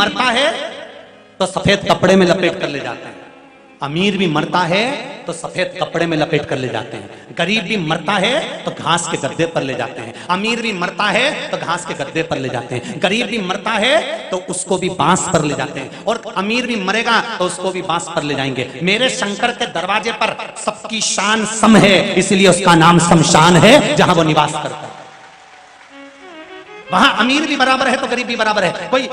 मरता है तो सफेद कपड़े में लपेट कर ले जाते हैं, अमीर भी मरता है तो सफेद कपड़े में लपेट कर ले जाते हैं, गरीब भी मरता है तो घास के गद्दे पर ले जाते हैं, अमीर भी मरता है तो घास के गद्दे पर ले जाते हैं, गरीब भी मरता है तो उसको भी बांस पर ले जाते हैं, और अमीर भी मरेगा तो उसको भी बांस पर ले जाएंगे। मेरे शंकर के दरवाजे पर सबकी शान सम है, इसलिए उसका नाम शमशान है जहां वो निवास करता है। वहां अमीर भी बराबर है तो गरीब भी बराबर है। कोई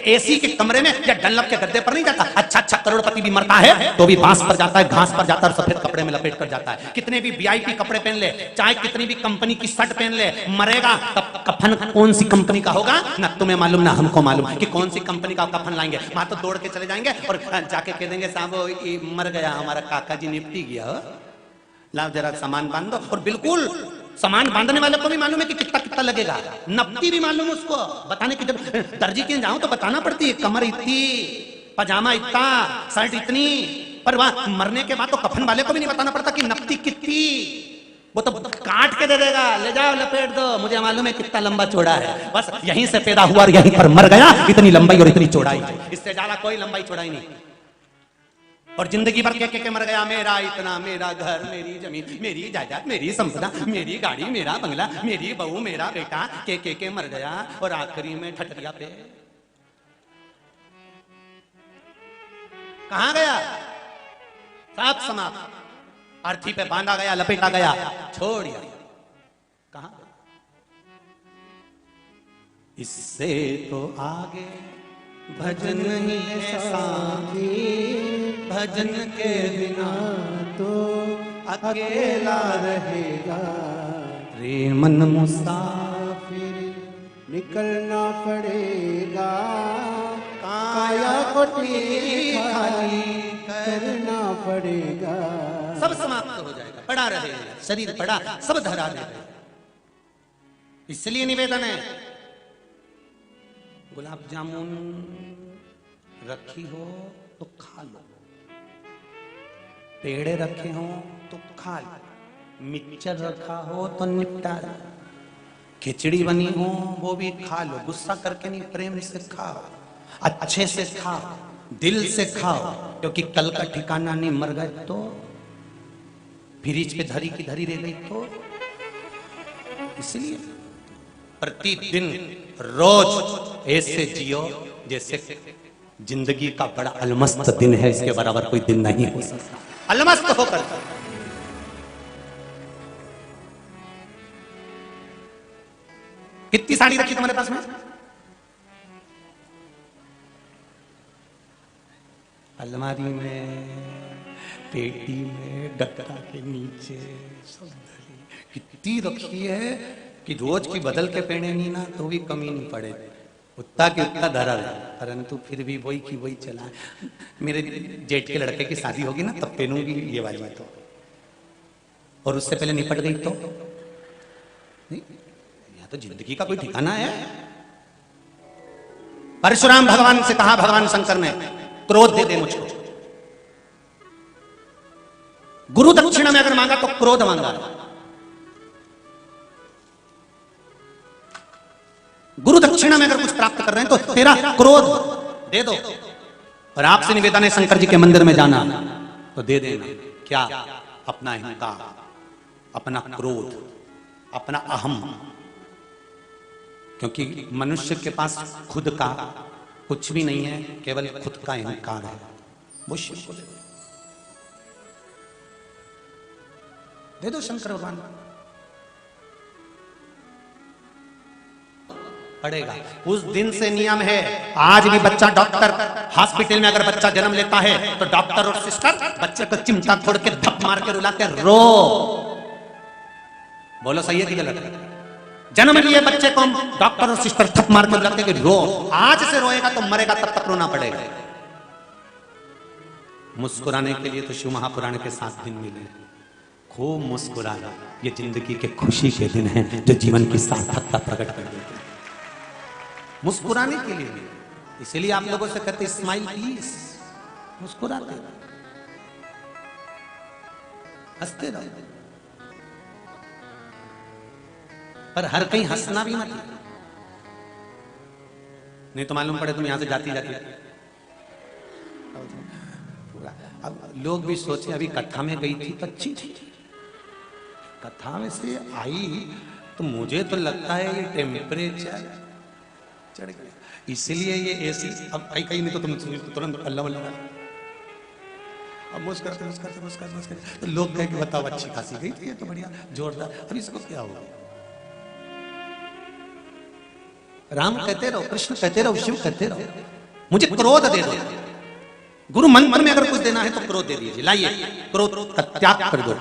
एसी के कमरे में या डनलप के गद्दे पर नहीं जाता। अच्छा करोड़पति भी मरता है तो भी बांस पर जाता है, घास पर जाता है, सफेद कपड़े में लपेट कर जाता है। कितने भी वीआईपी कपड़े पहन ले, चाहे कितनी भी कंपनी की शर्ट पहन ले, मरेगा तब कफन कौन सी कंपनी का होगा ना तुम्हें मालूम ना हमको मालूम कि कौन सी कंपनी का कफन लाएंगे। वहां तो दौड़ के चले जाएंगे और जाके कह देंगे साहब मर गया हमारा काका जी, निपटी गया, लाओ जरा सामान बांध दो। और बिल्कुल सामान बांधने वाले को भी मालूम है कि कितना कितना लगेगा, नपती भी मालूम है उसको बताने की। जब दर्जी के जाऊं तो बताना पड़ती है, कमर इतनी, पजामा इतना, शर्ट इतनी, पर वहां मरने के बाद तो कफन वाले को भी नहीं बताना पड़ता कि नपती कितनी, वो तो काट के दे देगा, ले जाओ लपेट दो, मुझे मालूम है कितना लंबा चौड़ा है, बस यहीं से पैदा हुआ और यहीं पर मर गया, इतनी लंबाई और इतनी चौड़ाई, इससे ज्यादा कोई लंबाई चौड़ाई नहीं। और जिंदगी भर के मर गया, मेरा इतना, मेरा घर, मेरी जमीन, मेरी जायदाद, मेरी संपदा, मेरी गाड़ी, मेरा बंगला, मेरी बहू, मेरा बेटा, के मर गया, और आखिरी में ठठरिया पे कहां गया? सब समाप्त, अर्थी पे बांधा गया, लपेटा गया, छोड़ दिया, कहां? इससे तो आगे भजन ही है साथी, भजन के बिना तो अकेला रहेगा, रे मन मुसाफिर निकलना पड़ेगा, काया को खाली करना पड़ेगा। सब समाप्त हो जाएगा, पड़ा रहेगा, शरीर पड़ा, सब धरा रहेगा। इसलिए निवेदन है, गुलाब जामुन रखी हो तो खा लो, पेड़े रखे हो तो खा लो, मिक्सचर रखा हो तो निपटा लो, खिचड़ी बनी हो वो भी खा लो, गुस्सा करके नहीं, प्रेम से खाओ, अच्छे से खाओ, दिल से खाओ, क्योंकि कल का ठिकाना नहीं, मर गए तो फ्रिज पे धरी की धरी रह गई तो। इसलिए प्रतिदिन रोज ऐसे जियो जैसे जिंदगी का बड़ा अलमस्त दिन है, इसके बराबर कोई दिन नहीं हो सकता। अलमस्त होकर कितनी साड़ी रखी तुम्हारे पास में? अलमारी में, पेटी में, गत्ता के नीचे, सब धरी कितनी रखी है कि रोज की बदल के पहने नहीं ना तो भी कमी नहीं पड़े, उतना की उतना धरा है, परंतु फिर भी वही की वही चला। मेरे जेठ के लड़के की शादी होगी ना तब पहनूंगी ये वाली तो, और उससे पहले निपट गई तो नहीं, यहाँ तो जिंदगी का कोई ठिकाना है। परशुराम भगवान से कहा भगवान शंकर ने, क्रोध दे दे मुझको। गुरु दक्षिणा में अगर मांगा तो क्रोध मांगा, गुरु दक्षिणा में अगर कुछ प्राप्त कर रहे हैं तो तेरा क्रोध दे दो। और आपसे निवेदन है शंकर जी के मंदिर में जाना तो दे देना, क्या? अपना अहंकार, अपना क्रोध, अपना अहम, क्योंकि मनुष्य के पास खुद का कुछ भी नहीं है, केवल खुद का अहंकार है, वो शिव को दे दो शंकर भगवान पड़ेगा। उस दिन से नियम है, आज भी बच्चा डॉक्टर हॉस्पिटल में अगर बच्चा जन्म लेता है तो डॉक्टर और सिस्टर बच्चे को चिमटा छोड़ के धप मार के रुलाते, रो। बोलो सही है कि गलत? जन्म लिए बच्चे को डॉक्टर और सिस्टर थप मार के रुलाते कि रो, आज से रोएगा तो मरेगा तब तक रोना पड़ेगा। मुस्कुराने के लिए तो शिव महापुराण के 7 दिन मिले, खूब मुस्कुराना, ये जिंदगी के खुशी के दिन हैं जो जीवन की सार्थकता प्रकट कर देते हैं। मुस्कुराने के लिए, इसलिए आप लोगों से कहते स्माइल प्लीज, मुस्कुराते रहो, हंसते रहो, पर हर कहीं हंसना भी मत। नहीं तो मालूम पड़े तुम यहां से जाती जाती। अब लोग भी सोचे अभी कथा में गई थी तो अच्छी थी, कथा में से आई तो मुझे तो लगता है ये टेम्परेचर चढ़ गया, इसलिए ये एसी। अब कहीं नहीं तो तुम तुरंत अल्लाह अल्लाह अब मुस्कुराते तो लोग कहे कि बताओ अच्छी खासी गई थी, ये तो बढ़िया जोरदार, अब इसको क्या होगा। राम कहते रहो, कृष्ण कहते रहो, शिव कहते रहो, मुझे क्रोध दे दो। गुरु मंत्र में अगर कुछ देना है तो क्रोध दे दीजिए, लाइए क्रोध का त्याग कर दो।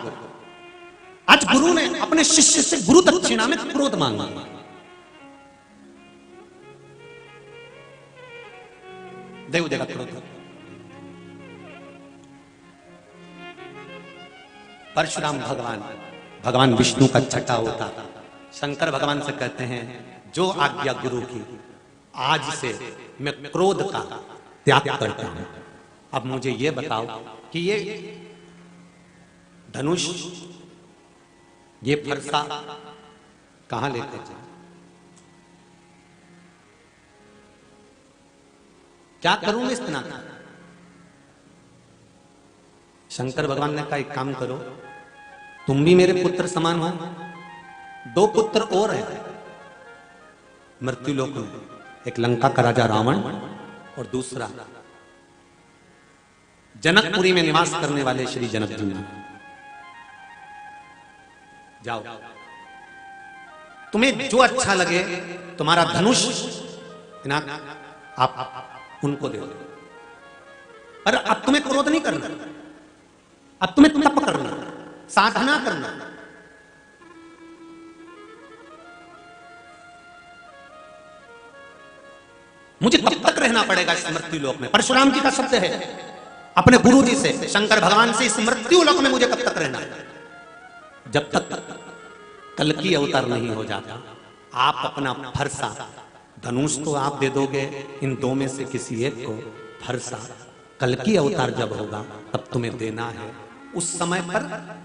आज गुरु ने अपने शिष्य से गुरु दक्षिणा में क्रोध मांगा। देव देगा क्रोध। परशुराम भगवान विष्णु का छठा होता, शंकर भगवान से कहते हैं जो आज्ञा गुरु की, आज से मैं क्रोध का त्याग करता हूं। अब मुझे ये बताओ कि ये धनुष, ये फरसा कहां लेते थे, क्या करूं मैं इस तरह का। शंकर भगवान ने कहा एक काम करो, तुम भी मेरे पुत्र समान हो, दो पुत्र और हैं मृत्युलोक में, एक लंका का राजा रावण और दूसरा जनकपुरी में निवास करने वाले श्री जनक जी। जाओ, तुम्हें जो अच्छा लगे, तुम्हारा धनुष आप उनको दे दो, पर अब तुम्हें क्रोध नहीं करना, अब तुम्हें तप करना, साधना करना। मुझे तब तक रहना पड़ेगा इस मृत्यु लोक में। परशुराम जी का शब्द है अपने गुरु जी से, शंकर भगवान से, इस मृत्यु लोक में मुझे कब तक रहना है, जब तक कल्कि अवतार नहीं हो जाता। आप अपना फरसा, धनुष तो आप दे दोगे, इन दो में से किसी एक को फरसा, कल्कि अवतार जब होगा तब तुम्हें देना है। उस समय पर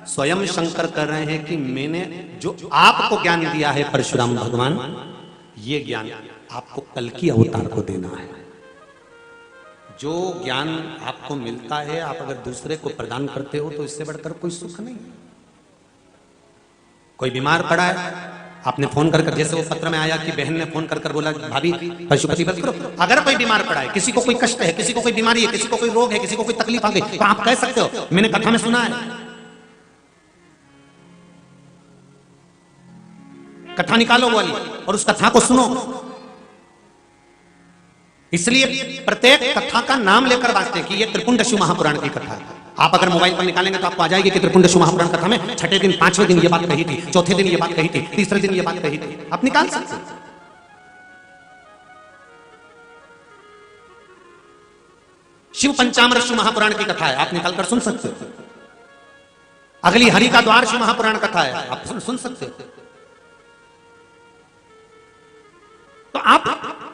स्वयं शंकर कर रहे हैं कि मैंने जो आपको ज्ञान दिया है परशुराम भगवान, ये ज्ञान आपको कल्कि अवतार को देना है। जो ज्ञान आपको मिलता है, आप अगर दूसरे को प्रदान करते हो तो इससे बढ़कर कोई सुख नहीं। कोई बीमार पड़ा है, आपने फोन कर, जैसे वो पत्र में आया कि बहन ने फोन कर बोला भाभी पशुपति व्रत करो। अगर कोई बीमार पड़ा है, किसी को कोई कष्ट है, किसी को कोई बीमारी है, किसी को कोई रोग है, किसी को कोई तकलीफ आ गई, तो आप कह सकते हो मैंने कथा में सुना है। कथा निकालो वाली और उस कथा को सुनो। इसलिए प्रत्येक कथा का नाम लेकर बांटते हैं कि ये त्रिपुंडशु महापुराण की कथा है। आप अगर मोबाइल पर निकालेंगे तो आपको आ जाएगी कि त्रिपुंडशु महापुराण कथा में छठे दिन, पांचवें दिन ये बात कही थी, चौथे दिन ये बात कही थी, तीसरे दिन ये बात कही थी, आप निकाल सकते हैं। शिव पंचामृत महापुराण की कथा है, आप निकालकर सुन सकते हो। अगली हरि का द्वार शिव महापुराण कथा है, आप सुन सकते हो। तो आप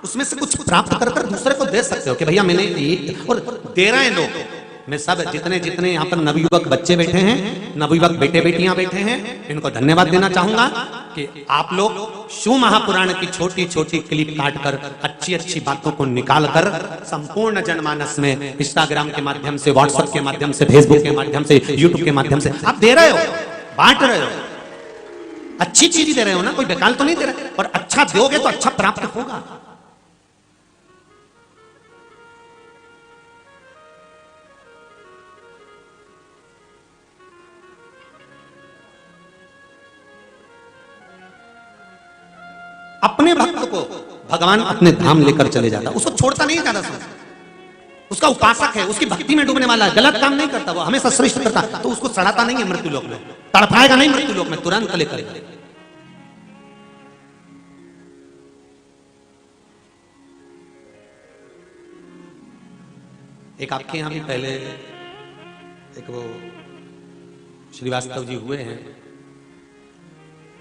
उसमें से कुछ प्राप्त कर दूसरे को दे सकते हो कि भैया मैंने ये, और दे रहे हैं लोग। मैं सब जितने यहाँ पर नवयुवक बच्चे बैठे हैं, नवयुवक बेटे बेटियां बैठे हैं, इनको धन्यवाद देना चाहूंगा कि आप लोग शिव महापुराण की छोटी छोटी क्लिप काटकर, अच्छी अच्छी बातों को निकालकर संपूर्ण जनमानस में इंस्टाग्राम के माध्यम से, व्हाट्सएप के माध्यम से, फेसबुक के माध्यम से, यूट्यूब के माध्यम से आप दे रहे हो, बांट रहे हो। अच्छी चीज दे रहे हो ना, कोई बेकार तो नहीं दे रहे, और अच्छा दोगे तो अच्छा प्राप्त होगा। अपने भक्त को भगवान अपने धाम लेकर चले जाता, उसको छोड़ता नहीं ज्यादा से। उसका उपासक है, उसकी भक्ति में डूबने वाला है, गलत काम नहीं करता, वो हमेशा श्रेष्ठ करता, तो उसको सड़ाता नहीं है मृत्यु लोक में, तड़पाएगा नहीं मृत्यु लोक में, तुरंत लेकर। एक आपके यहां भी पहले एक वो श्रीवास्तव जी हुए हैं,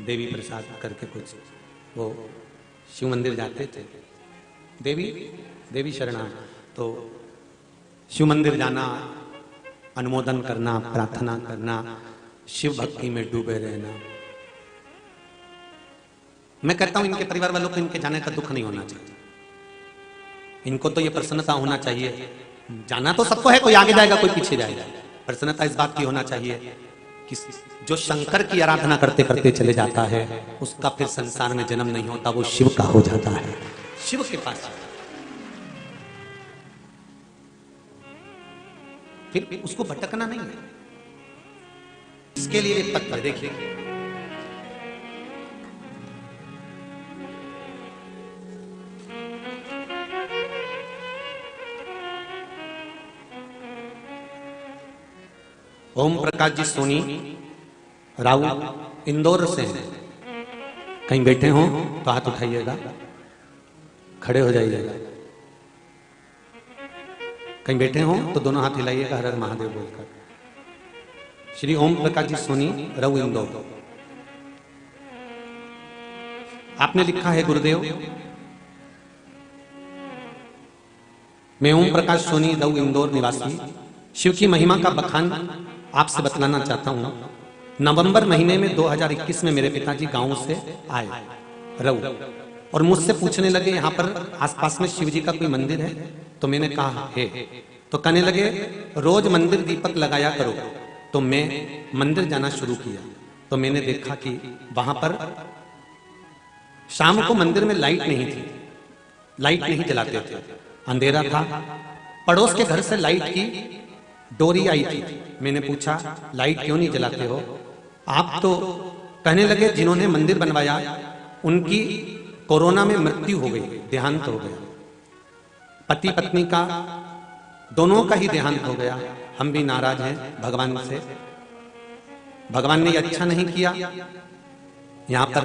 देवी प्रसाद करके कुछ, वो शिव मंदिर जाते थे, देवी शरणा, तो शिव मंदिर जाना, अनुमोदन करना, प्रार्थना करना, शिव भक्ति में डूबे रहना। मैं कहता हूं इनके परिवार वालों को इनके जाने का दुख नहीं होना चाहिए। इनको तो ये प्रसन्नता होना चाहिए, जाना तो सबको है, कोई आगे जाएगा कोई पीछे जाएगा। प्रसन्नता इस बात की होना चाहिए कि जो शंकर की आराधना करते करते चले जाता है उसका फिर संसार में जन्म नहीं होता, वो शिव का हो जाता है, शिव के पास जाता है। फिर उसको भटकना नहीं है। इसके लिए एक पत्र देखिए, ओम प्रकाश जी सोनी राउ इंदौर से हैं। कहीं बैठे हो तो हाथ उठाइएगा, खड़े हो जाइएगा। कहीं बैठे हो तो दोनों हाथ हिलाइएगा, हर हर महादेव बोलकर। श्री ओम प्रकाश जी सोनी राउ इंदौर। आपने लिखा है, गुरुदेव मैं ओम प्रकाश सोनी राउ इंदौर निवासी शिव की महिमा का बखान आपसे बतलाना चाहता हूं। नवंबर महीने में 2021 में मेरे पिताजी गांव से आए रऊ और मुझसे पूछने लगे यहाँ पर आसपास में शिव जी का कोई मंदिर है? तो मैंने कहा है। तो कहने लगे रोज मंदिर दीपक लगाया करो। तो मैं मंदिर जाना शुरू किया तो मैंने देखा कि वहां पर शाम को मंदिर में लाइट नहीं थी, लाइट नहीं जलाते थे, अंधेरा था। पड़ोस के घर से लाइट की डोरी आई थी। मैंने पूछा लाइट क्यों नहीं जलाते हो आप? तो कहने लगे जिन्होंने मंदिर बनवाया उनकी कोरोना में मृत्यु हो गई, देहांत हो गया। पति पत्नी का दोनों का ही देहांत हो गया। हम भी नाराज हैं भगवान से, भगवान ने ये अच्छा नहीं किया यहां पर,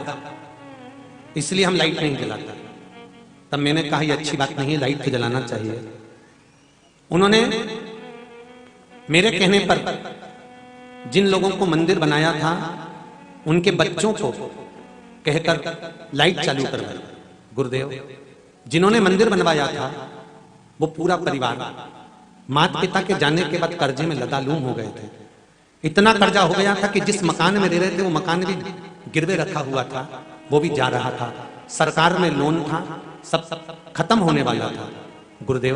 इसलिए हम लाइट नहीं जलाते। तब मैंने कहा ये अच्छी बात नहीं है, लाइट तो जलाना चाहिए। उन्होंने मेरे कहने पर जिन लोगों को मंदिर बनाया था उनके बच्चों को कहकर लाइट चालू करवाई। गुरुदेव जिन्होंने मंदिर बनवाया था वो पूरा परिवार माता पिता के जाने के बाद कर्जे में लदालूम हो गए थे। इतना कर्जा हो गया था कि जिस मकान में रह रहे थे वो मकान भी गिरवे रखा हुआ था, वो भी जा रहा था। सरकार में लोन था, सब खत्म होने वाला था। गुरुदेव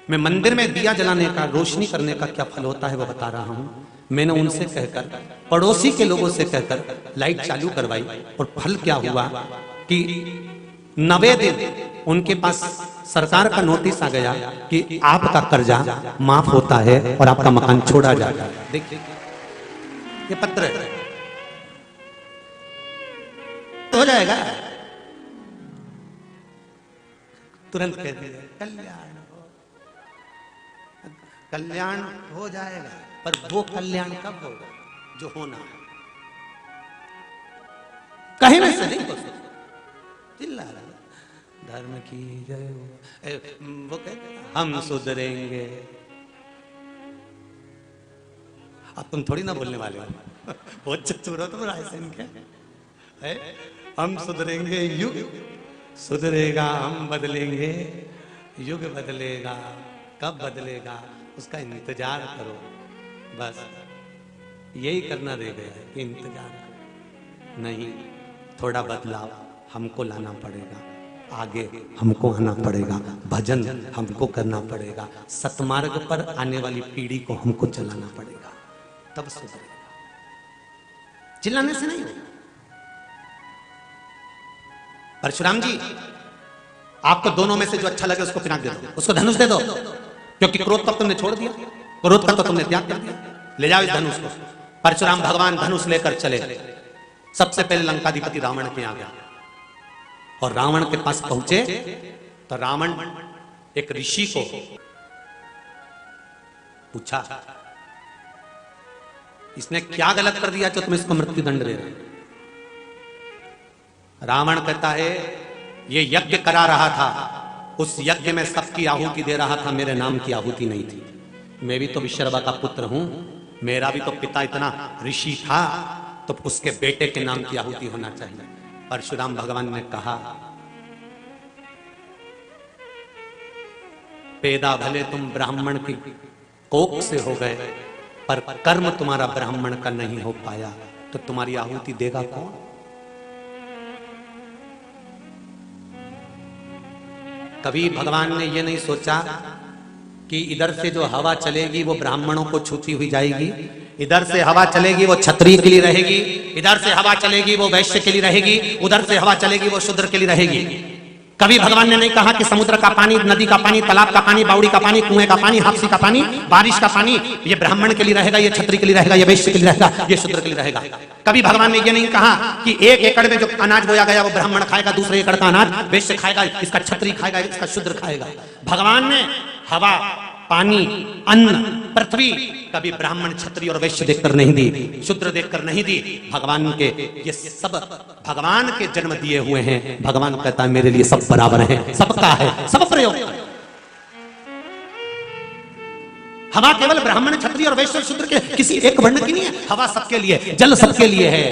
मैं मंदिर में दिया जलाने का, रोशनी करने का क्या फल होता है वो बता रहा हूं। मैंने उनसे कहकर, पड़ोसी के लोगों से कहकर लाइट चालू करवाई और फल क्या हुआ कि 90 दिन उनके पास सरकार का नोटिस आ गया कि आपका कर्जा माफ होता है और आपका मकान छोड़ा जाता है। देखिए ये पत्र हो जाएगा, तुरंत कह दीजिए कल्याण हो जाएगा। पर वो कल्याण कब होगा जो होना है, कहीं में से नहीं हो सकता। चिल्ला रहा धर्म की जय हो। वो कहते हम सुधरेंगे। अब तुम थोड़ी ना बोलने वाले हो, बहुत चतुर हो तुम रायसेन के। हम सुधरेंगे, युग सुधरेगा, हम बदलेंगे, युग बदलेगा। कब बदलेगा उसका इंतजार करो, बस यही करना रह गया है कि इंतजार नहीं। थोड़ा बदलाव हमको लाना पड़ेगा, आगे हमको आना पड़ेगा, भजन हमको करना पड़ेगा, सतमार्ग पर आने वाली पीढ़ी को हमको चलाना पड़ेगा, तब सुधरेगा। चिल्लाने से नहीं होगा। परशुराम जी आपको दोनों में से जो अच्छा लगे उसको पिनाक दे दो, उसको धनुष दे दो, क्योंकि क्रोध तब तुमने छोड़ दिया, क्रोध का तो तुमने त्याग कर दिया। ले जाओ इस धनुष को। परशुराम भगवान धनुष लेकर चले। सबसे पहले लंकाधिपति रावण के यहाँ गया और रावण के पास पहुंचे तो रावण एक ऋषि को पूछा इसने क्या गलत कर दिया जो तुम इसको मृत्यु दंड दे रहे? रावण कहता है ये यज्ञ करा रहा था, उस यज्ञ में सबकी आहुति दे रहा था, मेरे नाम की आहुति नहीं थी। मैं भी तो विश्रवा का पुत्र हूं, मेरा भी तो पिता इतना ऋषि था, तो उसके बेटे के नाम की आहुति होना चाहिए। परशुराम भगवान ने कहा पैदा भले तुम ब्राह्मण की कोख से हो गए, पर कर्म तुम्हारा ब्राह्मण का नहीं हो पाया, तो तुम्हारी आहुति देगा कौन? कभी भगवान ने ये नहीं सोचा कि इधर से जो हवा चलेगी वो ब्राह्मणों को छूती हुई जाएगी, इधर से हवा चलेगी वो क्षत्रिय के लिए रहेगी, इधर से हवा चलेगी वो वैश्य के लिए रहेगी, उधर से हवा चलेगी वो शूद्र के लिए रहेगी। कभी भगवान ने नहीं कहा कि समुद्र का पानी, नदी का पानी, तालाब का पानी, बावड़ी का पानी, कुएं का पानी, हापसी का पानी, बारिश का पानी ये ब्राह्मण के लिए रहेगा, ये क्षत्रिय के लिए रहेगा, ये वैश्य के लिए रहेगा, ये शूद्र के लिए रहेगा। कभी भगवान ने ये नहीं कहा कि 1 एकड़ में जो अनाज बोया गया वो ब्राह्मण खाएगा, दूसरे एकड़ का अनाज वैश्य खाएगा, इसका क्षत्रिय खाएगा, इसका शूद्र खाएगा। भगवान ने हवा, पानी, अन्न, पृथ्वी कभी ब्राह्मण, क्षत्रिय और वैश्य देखकर नहीं दी, शूद्र देखकर नहीं दी। भगवान के ये सब भगवान के जन्म दिए हुए हैं। भगवान कहता है मेरे लिए सब बराबर है, सबका है, सब प्रयोग। हवा केवल ब्राह्मण, क्षत्रिय और वैश्य, शूद्र के किसी एक वर्ण की नहीं है। हवा सबके लिए, जल सबके लिए है,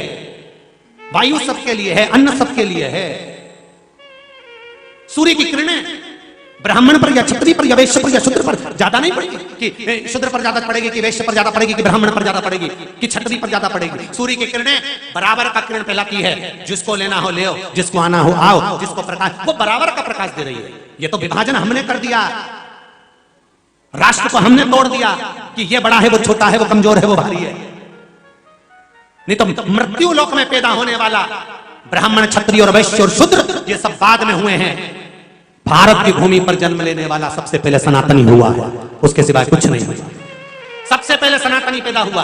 वायु सबके लिए है, अन्न सबके लिए है। सूर्य की किरणें ब्राह्मण पर या क्षत्रिय पर या वैश्य पर या शूद्र पर ज्यादा नहीं पड़ेगी कि शूद्र पर ज्यादा पड़ेगी, कि वैश्य पर ज्यादा पड़ेगी, कि ब्राह्मण पर ज्यादा पड़ेगी, कि क्षत्रिय पर ज्यादा पड़ेगी। सूर्य की किरणें बराबर का किरण फैलाती है, जिसको लेना हो ले, जिसको आना हो आओ, जिसको प्रकाश, वो बराबर का प्रकाश दे रही है। ये तो विभाजन हमने कर दिया, राष्ट्र को हमने तोड़ दिया कि ये बड़ा है, वो छोटा है, वो कमजोर है, वो भारी है। नहीं तो मृत्यु लोक में पैदा होने वाला ब्राह्मण, क्षत्रिय और वैश्य और शूद्र ये सब बाद में हुए हैं। भारत की भूमि पर जन्म लेने वाला सबसे पहले सनातनी हुआ है, उसके सिवाय कुछ नहीं हुआ। सबसे पहले सनातनी पैदा हुआ।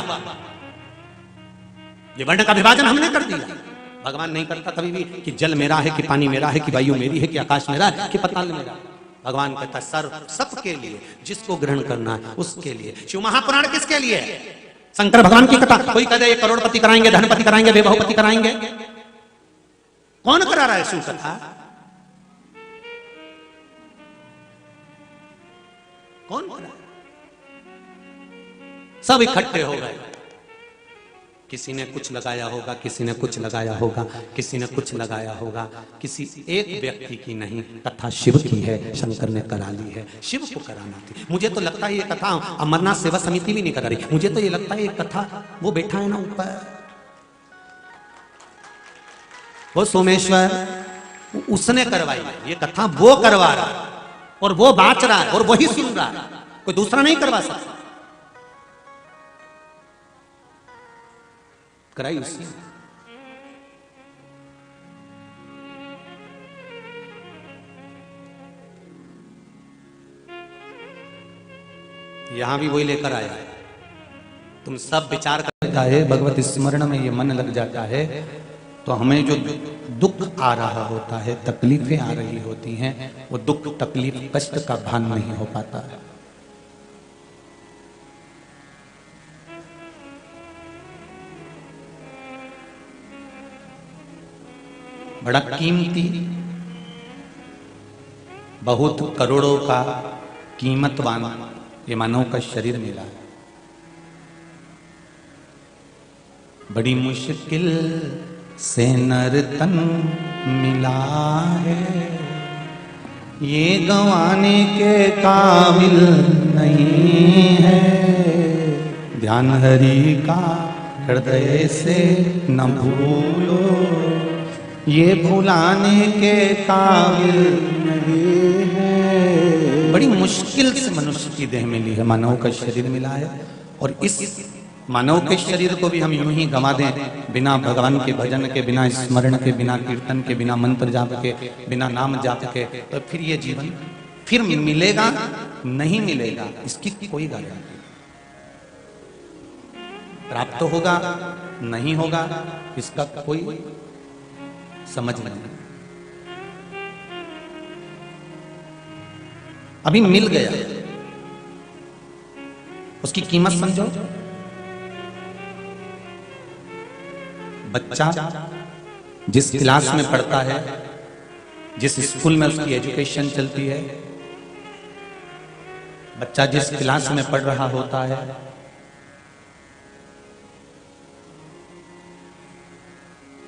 ये वर्ण का विभाजन हमने कर दिया। भगवान नहीं करता कभी भी कि जल मेरा है, कि पानी मेरा है, कि वायु मेरी है, कि आकाश मेरा है, कि पताल मेरा। भगवान कहता सर्व सबके लिए, जिसको ग्रहण करना है उसके लिए। शिव महापुराण किसके लिए है? शंकर भगवान की कथा। कोई कहते ये करोड़पति कराएंगे, धनपति कराएंगे, वैभवपति कराएंगे। कौन करा रहा है शिव कथा? कौन करा? सब इकट्ठे हो गए। किसी ने कुछ लगाया होगा, किसी ने कुछ लगाया होगा, किसी ने कुछ लगाया होगा। किसी एक व्यक्ति की नहीं, कथा शिव की है, शंकर ने करा ली है। शिव को कराना थी। मुझे तो लगता है ये कथा अमरनाथ सेवा समिति भी नहीं करा रही। मुझे तो ये लगता है ये कथा वो बैठा है ना ऊपर, वो सोमेश्वर, उसने करवाई ये कथा, वो करवा रहा है और वो बाँच रहा है और वही सुन रहा है, कोई दूसरा नहीं करवा सकता। कराई उसी। यहां भी वही लेकर आया। तुम सब विचार करता है, भगवत स्मरण में ये मन लग जाता है तो हमें जो दुख आ रहा होता है, तकलीफें आ रही होती हैं, वो दुख, तकलीफ, कष्ट का भान नहीं हो पाता है। बड़ा कीमती, बहुत करोड़ों का कीमतवान ये मानव का शरीर मिला है। बड़ी मुश्किल से नर तन मिला है, ये गंवाने के काबिल नहीं है। ध्यान हरि का हृदय से न भूलो, ये भुलाने के काबिल नहीं है। बड़ी मुश्किल से मनुष्य की देह मिली है, मानव का शरीर मिला है। और इस मानव के शरीर को भी हम यूं ही गंवा दें, बिना भगवान के भजन के, बिना स्मरण के, बिना कीर्तन के, बिना मंत्र जाप के, बिना नाम जाप के, तो फिर ये जीवन फिर मिलेगा नहीं मिलेगा, इसकी कोई गारंटी। प्राप्त होगा नहीं होगा, इसका कोई समझ नहीं। अभी मिल गया, उसकी कीमत समझो। बच्चा जिस क्लास में पढ़ता है, जिस स्कूल में उसकी एजुकेशन चलती है, बच्चा जिस क्लास में पढ़ रहा होता है,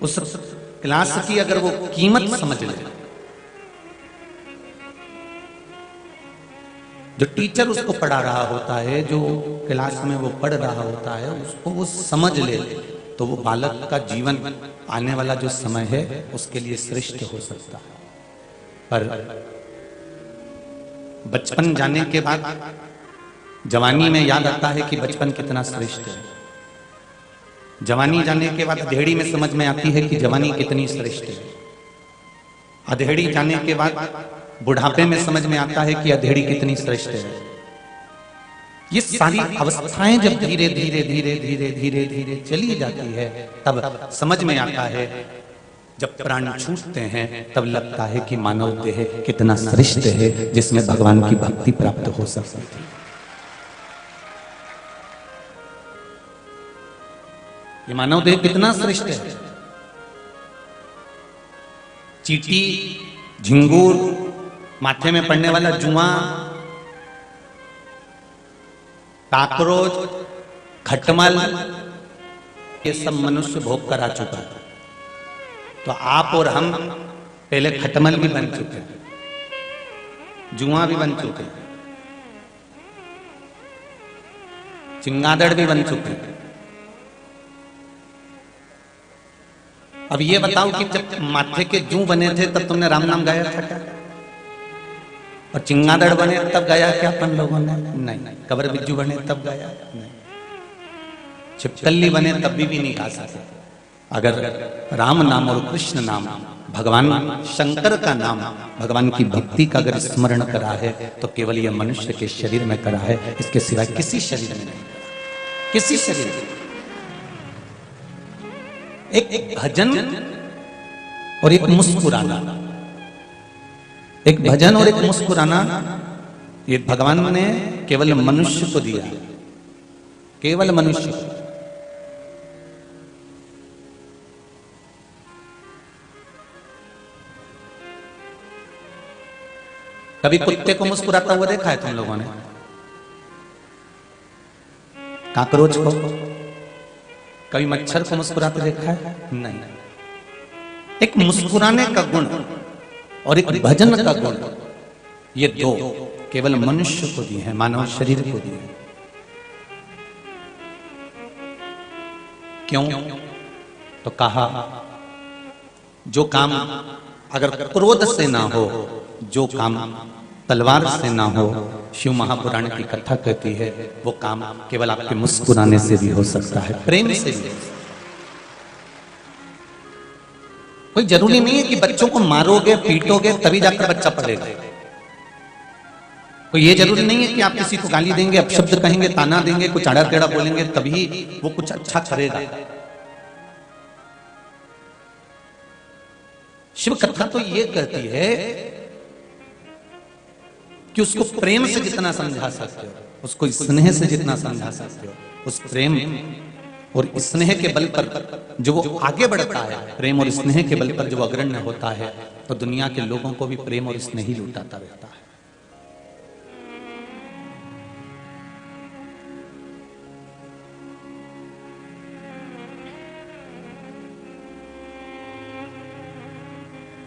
उस क्लास की अगर वो कीमत समझ ले, जो टीचर उसको पढ़ा रहा होता है, जो क्लास में वो पढ़ रहा होता है, उसको वो समझ ले, तो वो बालक का जीवन आने वाला जो समय है उसके लिए श्रेष्ठ हो सकता है। पर बचपन जाने के बाद जवानी में याद आता है कि बचपन कितना श्रेष्ठ है। जवानी जाने के बाद अधेड़ी में समझ में आती है कि जवानी कितनी श्रेष्ठ है। अधेड़ी जाने के बाद बुढ़ापे में समझ में आता है कि अधेड़ी कितनी श्रेष्ठ है। ये सारी अवस्थाएं जब धीरे धीरे धीरे धीरे धीरे धीरे चली जाती है तब समझ में आता है, जब प्राण छूटते हैं तब लगता है कि मानव देह कितना श्रेष्ठ है जिसमें भगवान की भक्ति प्राप्त हो सकती है। ये मानव देह कितना श्रेष्ठ है। चींटी, झिंगूर, माथे में पड़ने वाला जुआ, काकरोच, खटमल, ये सब मनुष्य भोग कर आ चुका है। तो आप और हम पहले खटमल भी बन चुके हैं, जुआ भी बन चुके हैं, चिंगादड़ भी बन चुके हैं। अब ये बताओ कि जब माथे के जू बने थे तब तुमने राम नाम गाया था क्या? और चिंगादड़ बने तब गाया क्या अपन लोगों ने? नहीं। कबर बिज्जू बने तब गाया? नहीं। छिपकली बने तब भी नहीं गा सकते। अगर राम नाम और कृष्ण नाम, भगवान शंकर का नाम, भगवान की भक्ति का अगर स्मरण करा है तो केवल यह मनुष्य के शरीर में करा है, इसके सिवाय किसी शरीर में नहीं करा। किसी शरीर में एक भजन और एक मुस्कुराना, एक भजन और एक मुस्कुराना, ये भगवान ने केवल मनुष्य को दिया, केवल मनुष्य को। कभी कुत्ते को मुस्कुराता हुआ देखा है तुम लोगों ने? काकरोच को? कभी मच्छर को मुस्कुराते देखा है? नहीं। एक मुस्कुराने का गुण और एक भजन का गुण, ये दो केवल मनुष्य को दिए हैं, मानव शरीर को दिए हैं। क्यों? तो कहा जो काम अगर क्रोध से ना हो, जो काम तलवार से ना हो, शिव महापुराण की कथा कहती है वो काम केवल आपके मुस्कुराने से भी हो सकता है, प्रेम से भी। कोई जरूरी नहीं है कि बच्चों को मारोगे पीटोगे तभी जाकर बच्चा पढ़ेगा। कोई ये जरूरी नहीं है कि आप किसी को गाली देंगे, अपशब्द कहेंगे, ताना देंगे, कुछ आड़ा टेढ़ा बोलेंगे तभी वो कुछ अच्छा करेगा। शिव कथा तो ये कहती है कि उसको प्रेम से जितना समझा सकते हो, उसको स्नेह से जितना समझा सकते हो, उस प्रेम और स्नेह के बल पर जो वो आगे बढ़ता है, प्रेम और स्नेह के बल पर जो अग्रण्य होता है, तो दुनिया के लोगों को भी प्रेम और स्नेह ही लुटाता रहता है।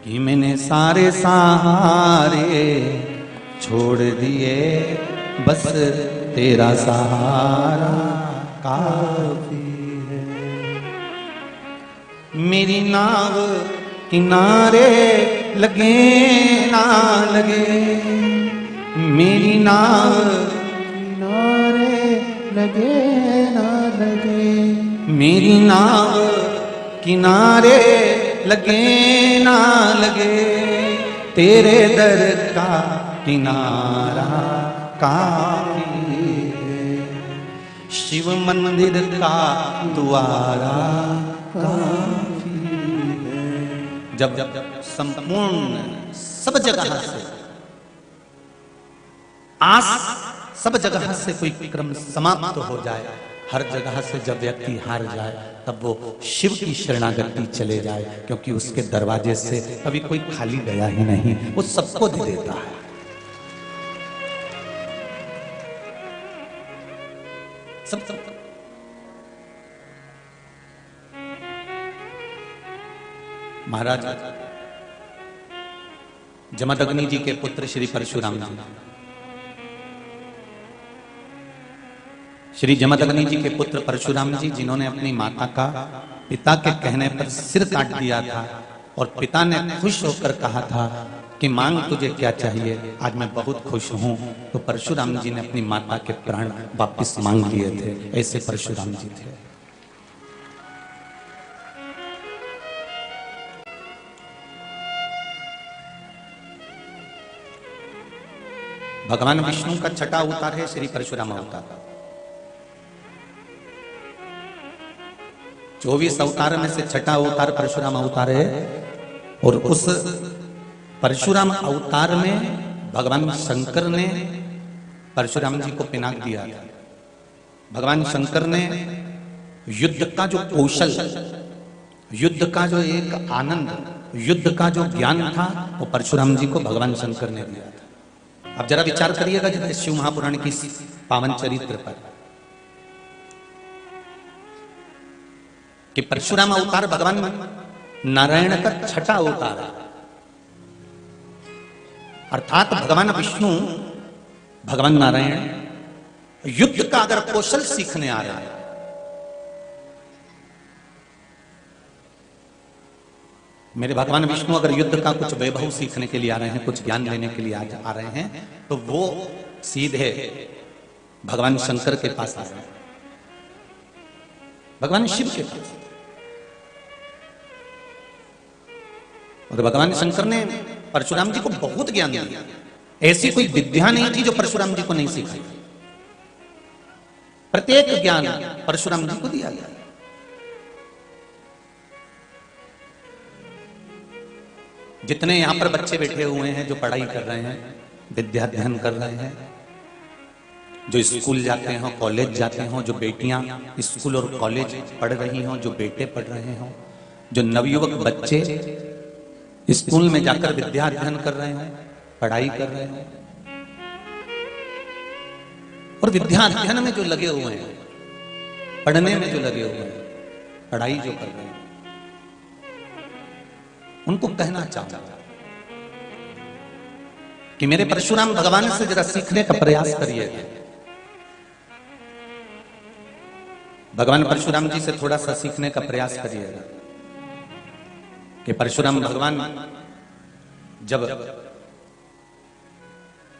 कि मैंने सारे सहारे छोड़ दिए, बस तेरा सहारा काफी है। मेरी नाव किनारे लगे ना लगे, मेरी नाव किनारे लगे ना लगे, मेरी नाव किनारे लगे ना लगे, तेरे दर का किनारा काफी है। शिव मंदिर का द्वारा काफी है। जब संपूर्ण सब जगह से आस, सब जगह से कोई क्रम समाप्त हो जाए, हर जगह से जब व्यक्ति हार जाए, तब वो शिव की शरणागति चले जाए, क्योंकि उसके दरवाजे से कभी कोई खाली गया ही नहीं, वो सबको दे देता है। सब महाराज जमदग्नि जी के पुत्र श्री परशुराम जी, श्री जमदग्नि जी के पुत्र परशुराम जी, जिन्होंने अपनी माता का पिता के कहने पर सिर काट दिया था, और पिता ने खुश होकर कहा था कि मांग तुझे क्या चाहिए, आज मैं बहुत खुश हूं। तो परशुराम जी ने अपनी माता के प्राण वापस मांग लिए थे। ऐसे परशुराम जी थे। भगवान विष्णु का छठा अवतार है श्री परशुराम अवतार। 24 अवतार में से छठा अवतार परशुराम अवतार है। और उस परशुराम अवतार में भगवान शंकर ने परशुराम जी को पिनाक दिया था। भगवान शंकर ने युद्ध का जो कौशल, युद्ध का जो एक आनंद, युद्ध का जो ज्ञान था, वो परशुराम जी को भगवान शंकर ने दिया था। अब जरा विचार करिएगा जब शिव महापुराण की पावन चरित्र पर कि परशुराम अवतार भगवान नारायण का छठा अवतार है। अर्थात भगवान विष्णु, भगवान नारायण युद्ध का अगर कौशल सीखने आ रहा है, मेरे भगवान विष्णु अगर युद्ध का कुछ वैभव सीखने के लिए आ रहे हैं, कुछ ज्ञान लेने के लिए आ रहे हैं, तो वो सीधे भगवान शंकर के पास आ रहे हैं, भगवान शिव के पास। और भगवान शंकर ने परशुराम जी को बहुत ज्ञान दिया। ऐसी कोई विद्या नहीं थी जो परशुराम जी को नहीं सिखाई। प्रत्येक ज्ञान परशुराम जी को दिया गया। जितने यहां पर बच्चे बैठे हुए हैं जो पढ़ाई कर रहे हैं, विद्या अध्ययन कर रहे हैं, जो स्कूल जाते हो, कॉलेज जाते हो, जो बेटियां स्कूल और कॉलेज पढ़ रही हो, जो बेटे पढ़ रहे हो, जो नवयुवक बच्चे स्कूल में जाकर विद्या अध्ययन कर रहे हो, पढ़ाई कर रहे हो, और विद्या अध्ययन में जो लगे हुए हैं, पढ़ने में जो लगे हुए हैं, पढ़ाई जो कर रहे हैं, उनको कहना चाहता कि मेरे परशुराम भगवान से जरा सीखने का प्रयास करिएगा। भगवान परशुराम जी से थोड़ा सा सीखने का प्रयास करिएगा कि परशुराम भगवान जब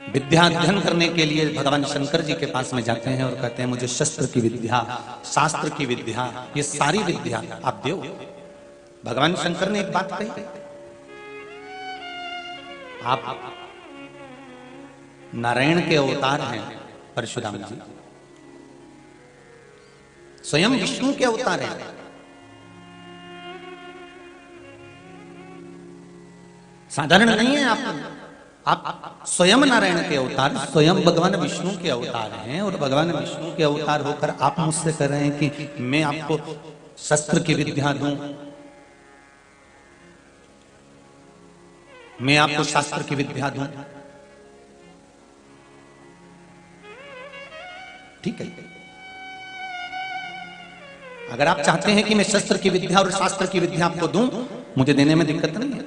विद्या अध्ययन करने के लिए भगवान शंकर जी के पास में जाते हैं और कहते हैं मुझे शस्त्र की विद्या, शास्त्र की विद्या, ये सारी विद्या आप दो। भगवान शंकर ने एक बात कही, आप नारायण के अवतार हैं परशुराम जी, स्वयं विष्णु के अवतार हैं। साधारण नहीं है आप स्वयं नारायण के अवतार, स्वयं भगवान विष्णु के अवतार हैं। और भगवान विष्णु के अवतार होकर आप मुझसे कह रहे हैं कि मैं आपको शस्त्र की विद्या दूं, मैं आपको शास्त्र की विद्या दूं। ठीक है, अगर आप चाहते हैं कि मैं शस्त्र की विद्या और शास्त्र की विद्या आपको दूं, मुझे देने में दिक्कत नहीं है।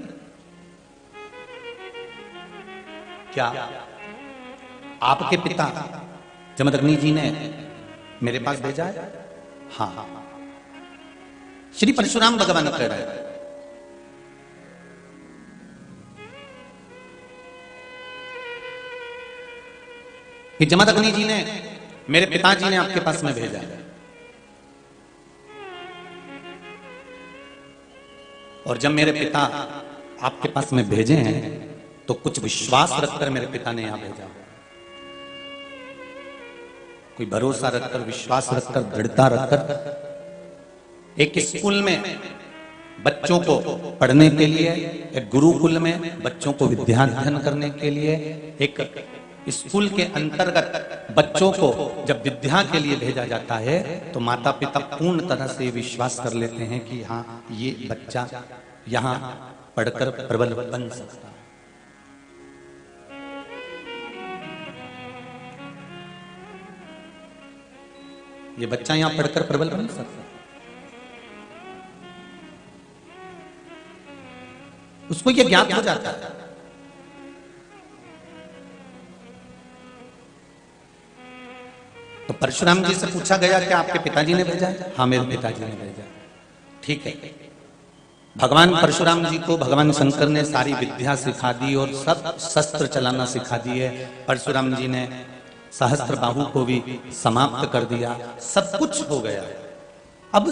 क्या आपके पिता जमदग्नि जी ने मेरे पास भेजा है? हाँ, श्री परशुराम भगवान कह रहे हैं कि जमदग्नि जी ने, मेरे पिताजी ने आपके पास में भेजा है। और जब मेरे पिता आपके पास में भेजे हैं तो कुछ विश्वास रखकर मेरे पिता ने यहां भेजा, कोई भरोसा रखकर, विश्वास रखकर, दृढ़ता रखकर। एक स्कूल में बच्चों को पढ़ने के लिए, एक गुरुकुल में बच्चों को विद्या अध्ययन करने के लिए, एक स्कूल के अंतर्गत बच्चों को जब विद्या के लिए भेजा जाता है तो माता पिता पूर्ण तरह से विश्वास कर लेते हैं कि हाँ, ये बच्चा यहां पढ़कर प्रबल बन सकता है। ये बच्चा यहां पढ़कर प्रबल बन सकता है। उसको ये ज्ञात हो जाता है। तो परशुराम जी से पूछा गया कि आपके पिताजी ने भेजा? हाँ, मेरे पिताजी ने भेजा। ठीक है, भगवान परशुराम जी को भगवान शंकर ने सारी विद्या सिखा दी और सब शस्त्र चलाना सिखा दिए। परशुराम जी ने सहस्त्र बाहु को भी समाप्त कर दिया, सब कुछ हो गया। अब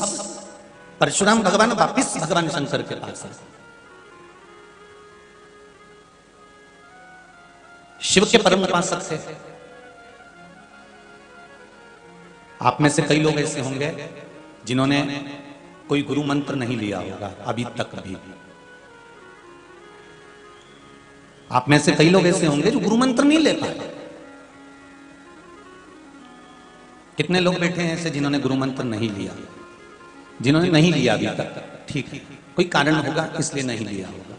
परशुराम भगवान वापिस भगवान शंकर के पास है। शिव के परम उपासक थे। आप में से कई लोग ऐसे होंगे जिन्होंने कोई गुरु मंत्र नहीं लिया होगा अभी तक भी। आप में से कई लोग ऐसे होंगे जो गुरु मंत्र नहीं ले पाए। कितने लोग बैठे हैं ऐसे जिन्होंने गुरु मंत्र नहीं लिया, जिन्होंने नहीं लिया अभी तक? ठीक, कोई कारण होगा इसलिए नहीं लिया होगा।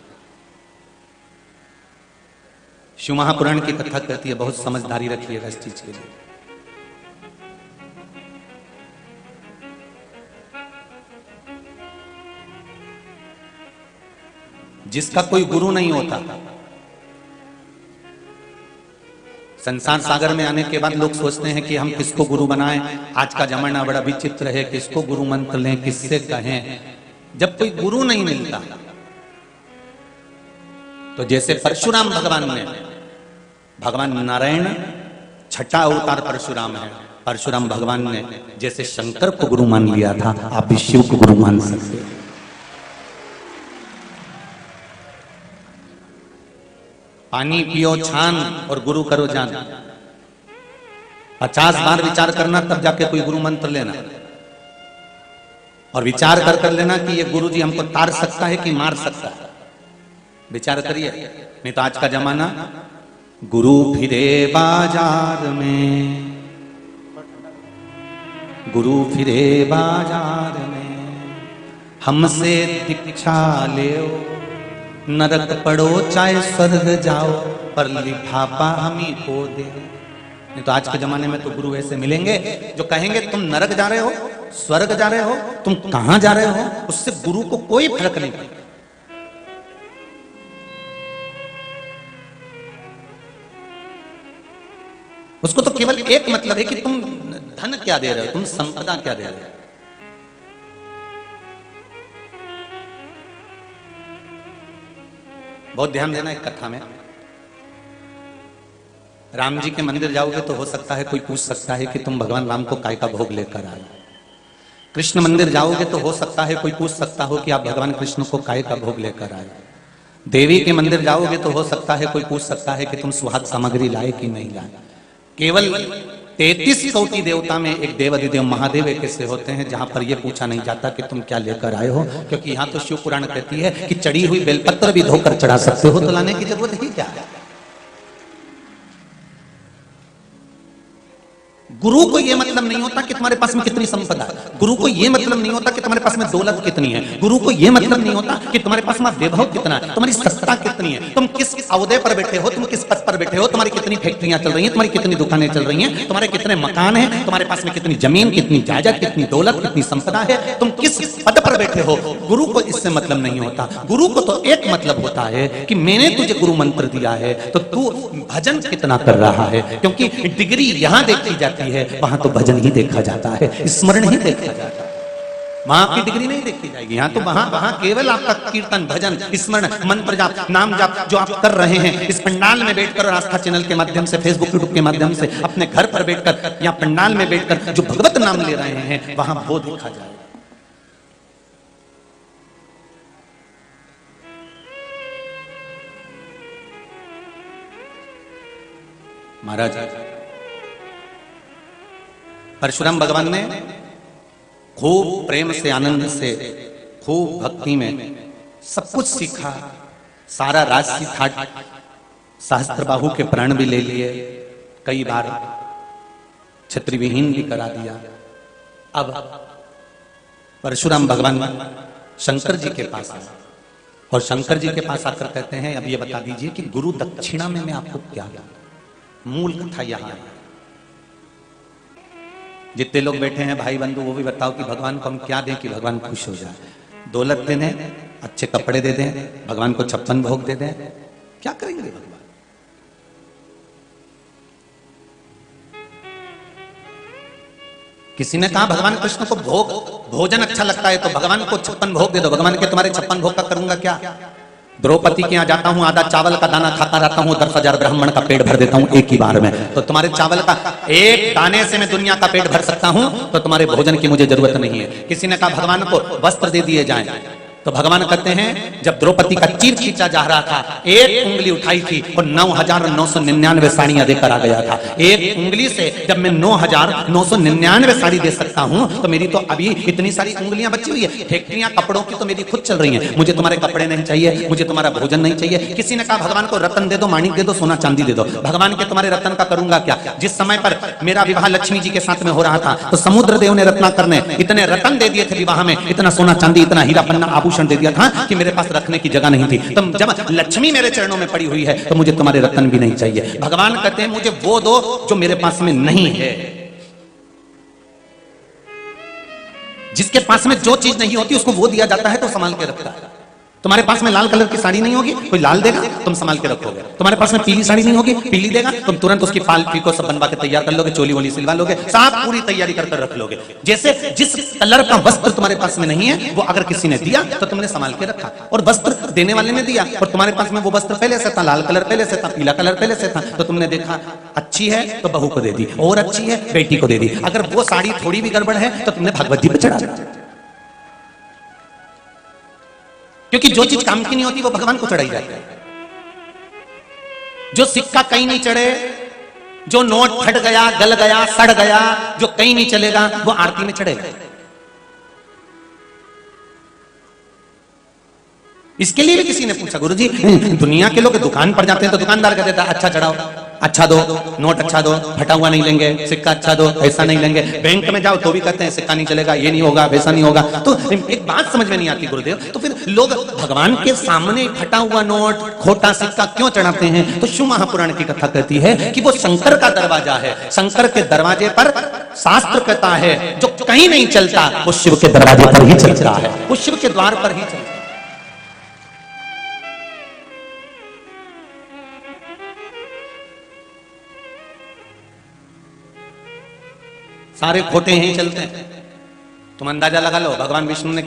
शिव महापुराण की कथा कहती है, बहुत समझदारी रखिएगा इस चीज के लिए। जिसका कोई गुरु नहीं होता, संसार सागर में आने के बाद लोग सोचते हैं कि हम किसको गुरु बनाएं। आज का जमाना बड़ा विचित्र है, किसको गुरु मंत्र लें, किससे कहें। जब कोई गुरु नहीं मिलता तो जैसे परशुराम भगवान ने, भगवान नारायण छठा अवतार परशुराम है, परशुराम भगवान ने जैसे शंकर को गुरु मान लिया था, आप भी शिव को गुरु मान सकते हैं। पानी पियो छान और गुरु करो जान। 50 बार विचार करना तब जाके कोई गुरु मंत्र लेना, और विचार कर लेना कि ये गुरु जी हमको तार सकता है कि मार सकता है। विचार करिए, नहीं तो आज का जमाना गुरु फिरे बाजार में, गुरु फिरे बाजार में, हमसे दीक्षा ले, नरक पड़ो चाहे स्वर्ग जाओ, पर लिफाफा हम ही को दे। नहीं तो आज के जमाने में तो गुरु ऐसे मिलेंगे जो कहेंगे तुम नरक जा रहे हो, स्वर्ग जा रहे हो, तुम कहां जा रहे हो, उससे गुरु को कोई फर्क नहीं पड़ता। उसको तो केवल एक मतलब है कि तुम धन क्या दे रहे हो, तुम संपदा क्या दे रहे हो। बहुत ध्यान देना एक कथा में। राम जी के मंदिर जाओगे तो हो सकता है कोई पूछ सकता है कि तुम भगवान राम को काय का भोग लेकर आए। कृष्ण मंदिर जाओगे तो हो सकता है कोई पूछ सकता हो कि आप भगवान कृष्ण को काय का भोग लेकर आए। देवी के मंदिर जाओगे तो हो सकता है कोई पूछ सकता है कि तुम सुहाग सामग्री लाए कि नहीं लाए। केवल 33 कोटि देवता में एक देव अधिदेव महादेव कैसे होते हैं जहां पर यह पूछा नहीं जाता कि तुम क्या लेकर आए हो, क्योंकि यहां तो शिव पुराण कहती है कि चढ़ी हुई बेलपत्र भी धोकर चढ़ा सकते हो, तो लाने की जरूरत ही क्या है। गुरु को यह मतलब नहीं होता कि तुम्हारे पास में कितनी संपदा है, गुरु को यह मतलब नहीं होता कि तुम्हारे पास में दौलत कितनी है, गुरु को यह मतलब नहीं होता कि तुम्हारे पास में वैभव कितना है, तुम्हारी सत्ता कितनी है, तुम किस ओहदे पर बैठे हो, तुम किस पद पर बैठे हो, तुम्हारी कितनी फैक्ट्रियां चल रही हैं, तुम्हारी कितनी दुकानें चल रही हैं, तुम्हारे कितने मकान हैं, तुम्हारे पास में कितनी जमीन, कितनी जायदाद, कितनी दौलत, कितनी संपदा है, तुम किस पद पर बैठे हो। गुरु को इससे मतलब नहीं होता। गुरु को तो एक मतलब होता है कि मैंने तुझे गुरु मंत्र दिया है तो तू भजन कितना कर रहा है, क्योंकि डिग्री यहां देखी जाती है, वहां तो भजन ही देखा जाता है, स्मरण ही देखा जाता है। वहां आपकी डिग्री नहीं देखी जाएगी, यहाँ तो वहां केवल आपका कीर्तन, भजन, स्मरण, मंत्र जाप, नाम जाप जो आप कर रहे हैं इस पंडाल में बैठकर और आस्था चैनल के माध्यम से, फेसबुक यूट्यूब के माध्यम से, अपने घर पर बैठकर या पंडाल में बैठकर जो भगवत नाम ले रहे हैं वहां वो देखा जाएगा। महाराज परशुराम भगवान ने खूब प्रेम से, आनंद से, खूब भक्ति में सब कुछ सीखा, सारा राजसी ठाट, सहस्त्रबाहु के प्राण भी ले लिए, कई बार छत्री विहीन भी करा दिया। अब परशुराम भगवान शंकर जी के पास आए और शंकर जी के पास आकर कहते हैं अब ये बता दीजिए कि गुरु दक्षिणा में मैं आपको क्या दूं। मूल कथा यहां है। जितने लोग बैठे हैं भाई बंधु वो भी बताओ कि भगवान को हम क्या दें कि भगवान खुश हो जाए। दौलत दे दें, अच्छे कपड़े दे दें, भगवान को 56 भोग दे दें, क्या करेंगे भगवान? किसी ने कहा भगवान कृष्ण को भोजन अच्छा लगता है तो भगवान को 56 भोग दे दो। भगवान के तुम्हारे 56 भोग का करूंगा क्या? द्रौपदी के यहाँ जाता हूँ, आधा चावल का दाना खाता रहता हूँ, 10,000 ब्राह्मण का पेट भर देता हूँ एक ही बार में। तो तुम्हारे चावल का एक दाने से मैं दुनिया का पेट भर सकता हूँ, तो तुम्हारे भोजन की मुझे जरूरत नहीं है। किसी ने कहा भगवान को वस्त्र दे दिए जाएं, तो भगवान कहते हैं जब द्रौपदी का चीर खींचा जा रहा था, एक उंगली उठाई थी और 9,999 साड़ियां देकर आ गया था। एक उंगली से जब मैं 9,999 साड़ी दे सकता हूं, तो मेरी तो अभी इतनी सारी उंगलियां बची हुई है। फैक्ट्रियां कपड़ों की तो मेरी खुद चल रही हैं। मुझे तुम्हारे कपड़े नहीं चाहिए, मुझे तुम्हारा भोजन नहीं चाहिए। किसी ने कहा भगवान को रतन दे दो, माणिक दे दो, सोना चांदी दे दो। भगवान के तुम्हारे रतन का करूंगा क्या? जिस समय पर मेरा विवाह लक्ष्मी जी के साथ में हो रहा था, तो समुद्र देव ने रत्नाकर ने इतने रतन दे दिए थे विवाह में, इतना सोना चांदी, इतना हीरा पन्ना आभूषण दे दिया था कि मेरे पास रखने की जगह नहीं थी। तो जब लक्ष्मी मेरे चरणों में पड़ी हुई है, तो मुझे तुम्हारे रतन भी नहीं चाहिए। भगवान कहते हैं मुझे वो दो जो मेरे पास में नहीं है। जिसके पास में जो चीज नहीं होती उसको वो दिया जाता है तो संभाल के रखता है। तुम्हारे पास में लाल कलर की साड़ी नहीं होगी, कोई लाल देगा, तुम संभाल के रखोगे। तुम्हारे पास में पीली साड़ी नहीं होगी, पीली देगा, तुम तुरंत उसकी फाल पीको सब बनवा के तैयार कर लोगे, चोली वोली सिलवा लोगे, सब पूरी तैयारी कर रख लोगे। जैसे जिस कलर का वस्त्र तुम्हारे पास में नहीं है, वो अगर किसी ने दिया तो तुमने संभाल के रखा, और वस्त्र देने वाले ने दिया और तुम्हारे पास में वो वस्त्र पहले से था, लाल कलर पहले से था, पीला कलर पहले से था, तो तुमने देखा अच्छी है तो बहू को दे दी, और अच्छी है बेटी को दे दी। अगर वो साड़ी थोड़ी भी गड़बड़ है तो तुमने भगवत जी पे चढ़ा दी, क्योंकि जो चीज काम की नहीं होती वो भगवान को चढ़ाई जाती है। जो सिक्का कहीं नहीं चढ़े, जो नोट फट गया, गल गया, सड़ गया, जो कहीं नहीं चलेगा, वो आरती में चढ़ेगा। इसके लिए भी किसी ने पूछा, गुरुजी दुनिया के लोग दुकान पर जाते हैं तो दुकानदार कहते देता अच्छा चढ़ाओ, अच्छा दो, नोट अच्छा दो, फटा हुआ नहीं लेंगे, सिक्का अच्छा दो, ऐसा नहीं लेंगे। बैंक में जाओ तो भी कहते हैं सिक्का नहीं चलेगा, ये नहीं होगा, वैसा नहीं होगा। तो एक बात समझ में नहीं आती गुरुदेव, तो फिर लोग भगवान के सामने फटा हुआ नोट, खोटा सिक्का क्यों चढ़ाते हैं? तो शिव महापुराण की कथा कहती है कि वो शंकर का दरवाजा है। शंकर के दरवाजे पर शास्त्र कहता है जो कहीं नहीं चलता वो शिव के दरवाजे पर ही चलता है, वो शिव के द्वार पर ही चलता है। सारे खोटे ही चलते हैं। तुम अंदाजा लगा लो, भगवान विष्णु ने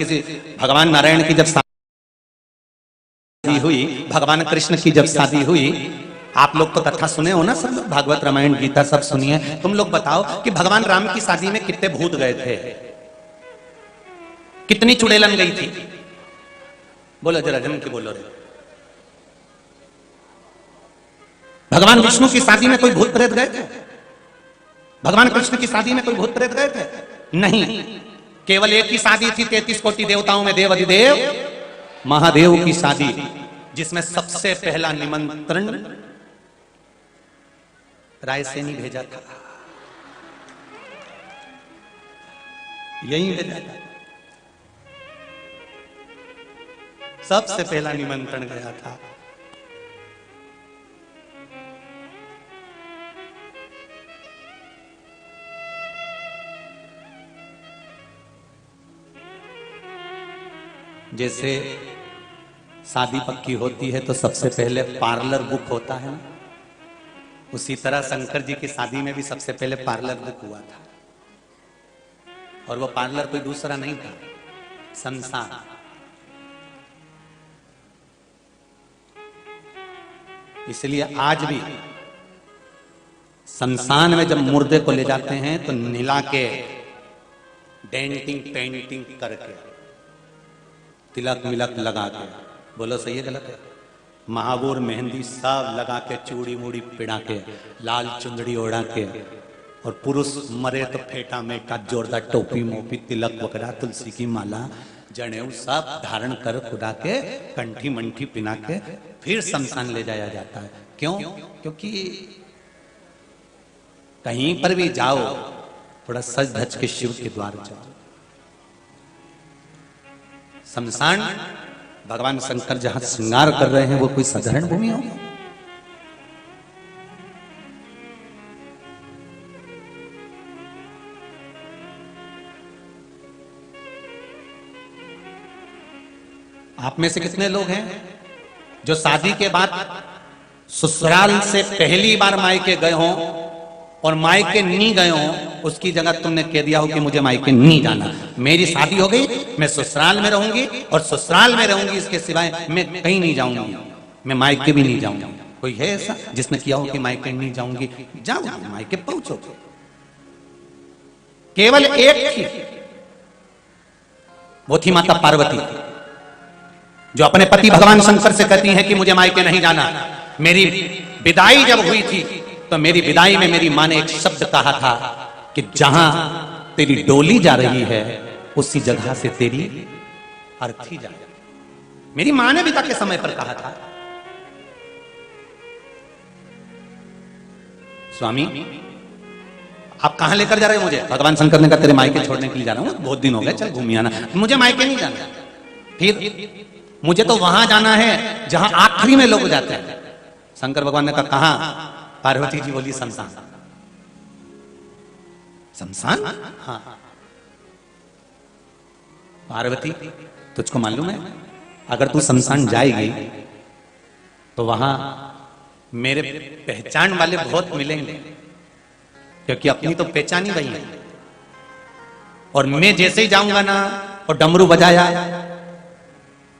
भगवान नारायण की जब शादी हुई, भगवान कृष्ण की जब शादी हुई, आप लोग तो कथा सुने हो ना, सब लोग भागवत रामायण गीता सब सुनिए। तुम लोग बताओ कि भगवान राम की शादी में कितने भूत गए थे, कितनी चुड़ैलन गई थी? बोलो जरा, जम के बोलो रे। भगवान विष्णु की शादी में कोई भूत प्रेत गए थे? भगवान कृष्ण की शादी में कोई भूत प्रेत गए थे? नहीं। केवल एक ही शादी थी 33 कोटि देवताओं में देव अधिदेव महादेव की शादी, जिसमें सबसे पहला निमंत्रण रायसेनी भेजा था, यही भेजा था, सबसे पहला निमंत्रण गया था। जैसे शादी पक्की होती है तो सबसे पहले पार्लर बुक होता है ना, उसी तरह शंकर जी की शादी में भी सबसे पहले पार्लर बुक हुआ था, और वो पार्लर कोई दूसरा नहीं था, संसार। इसलिए आज भी शमशान में जब मुर्दे को ले जाते हैं तो नीला के डेंटिंग पेंटिंग करके, तिलक मिलक लगा के, बोलो सही है गलत है? महावर मेहंदी सब लगा के, चूड़ी मूड़ी पिड़ा के, लाल चुंदड़ी ओढ़ा के, और पुरुष मरे तो फेटा मेटा जोरदार टोपी मोपी तिलक वगैरह, तुलसी की माला, जनेऊ सब धारण कर खुदा के, कंठी मंठी पिना के फिर शमशान ले जाया जाता है। क्यों? क्योंकि कहीं पर भी जाओ थोड़ा सज धज के शिव के द्वार जाओ। शमशान भगवान शंकर जहां श्रृंगार कर रहे हैं वो कोई साधारण भूमि हो? आप में से कितने लोग हैं जो शादी के बाद ससुराल से पहली बार मायके गए हों और मायके नहीं गए हों उसकी जगह तुमने कह दिया हो कि मुझे मायके नहीं जाना, मेरी शादी हो गई, मैं ससुराल में रहूंगी और ससुराल में रहूंगी, इसके सिवाय मैं कहीं नहीं जाऊंगी, मैं मायके भी नहीं जाऊंगी। कोई है ऐसा जिसने किया हो कि मायके नहीं जाऊंगी? जाओ, मायके पहुंचो। केवल एक थी, वो थी माता पार्वती, जो अपने पति भगवान शंकर से कहती हैं कि मुझे मायके नहीं जाना। मेरी विदाई जब हुई थी तो मेरी विदाई में मेरी मां ने एक शब्द कहा था कि जहां तेरी डोली जा रही है उसी जगह से तेरी अर्थी जा। मेरी मां ने विदा के समय पर कहा था, स्वामी आप कहां लेकर जा रहे हो मुझे? भगवान शंकर ने कहा तेरे मायके छोड़ने के लिए जा रहा हूं, बहुत दिन हो गए, चल घूम आना। मुझे मायके नहीं जाना, फिर मुझे तो वहां जाना है जहां आखिरी में लोग जाते हैं। शंकर भगवान ने कहा कहां? पार्वती जी बोली शमशान। शमशान? हाँ। पार्वती तुझको मालूम है अगर तू शमशान जाएगी तो वहां मेरे पहचान वाले बहुत मिलेंगे, क्योंकि अपनी तो पहचान ही वही है। और मैं जैसे ही जाऊंगा ना और डमरू बजाया,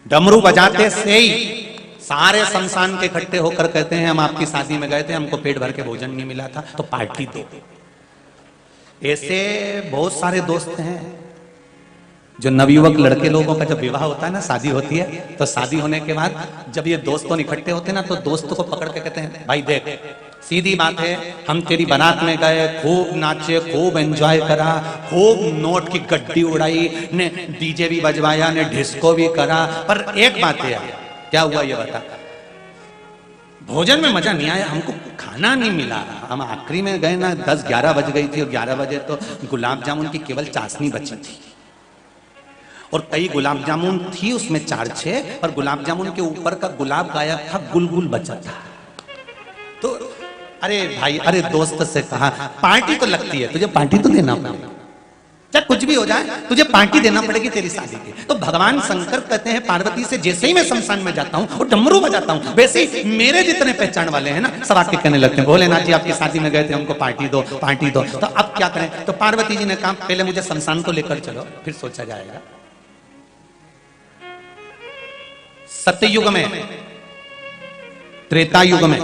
डमरू बजाते से ही सारे शमशान के इकट्ठे होकर कहते हैं हम आपकी शादी में गए थे, हमको पेट भर के भोजन नहीं मिला था तो पार्टी दो। ऐसे बहुत सारे दोस्त हैं जो नवयुवक लड़के लोगों का जब विवाह होता है ना, शादी होती है, तो शादी होने के बाद जब ये दोस्तों इकट्ठे होते हैं ना, तो दोस्तों को पकड़ के कहते हैं भाई देख सीधी बात है, हम तेरी बारात में गए, खूब नाचे, खूब एंजॉय करा, खूब नोट की गड्डी उड़ाई ने, डीजे भी बजवाया ने, डिस्को भी करा, पर एक बात है क्या हुआ ये बता? भोजन में मजा नहीं आया, हमको खाना नहीं मिला। हम आखिरी में गए ना 10-11 बज गई थी और 11 बजे तो गुलाब जामुन की केवल चाशनी बची थी और कई गुलाब जामुन थी उसमें 4-6 और गुलाब जामुन के ऊपर का गुलाब गायब था, गुलगुल बचा था। तो अरे भाई, अरे दोस्त से कहा पार्टी तो लगती है, तुझे पार्टी तो देना पड़ेगा, चाहे कुछ भी हो जाए तुझे पार्टी देना पड़ेगी तेरी शादी की। तो भगवान शंकर कहते हैं पार्वती से जैसे ही मैं शमशान में जाता हूं और डमरू बजाता हूं, वैसे ही मेरे जितने पहचान वाले हैं ना सब आके कहने लगते हैं भोलेनाथ जी आपकी शादी में गए थे, हमको पार्टी दो, पार्टी दो। तो अब क्या करें? तो पार्वती जी ने कहा पहले मुझे शमशान को लेकर चलो, फिर सोचा जाएगा। सत्ययुग में, त्रेता युग में,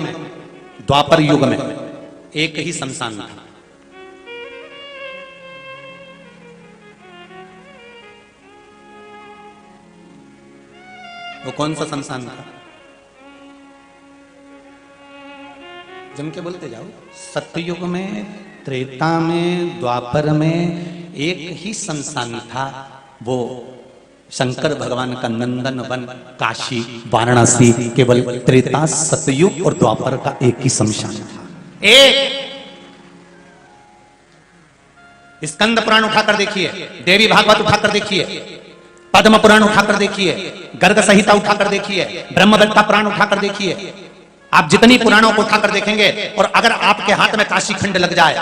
द्वापर युग में एक ही शमशान था। वो कौन सा शमशान था? जम के बोलते जाओ। सत्ययुग में, त्रेता में, द्वापर में एक ही शमशान था, वो शंकर भगवान का नंदन वन काशी वाराणसी। केवल त्रेता, सतयुग और द्वापर का एक ही शमशान था। एक स्कंद पुराण उठाकर देखिए, देवी भागवत उठाकर देखिए, पद्म पुराण उठाकर देखिए, गर्ग संहिता उठाकर देखिए, ब्रह्मदत्ता पुराण उठाकर देखिए। आप जितनी पुराणों को उठाकर देखेंगे और अगर आपके हाथ में काशी खंड लग जाए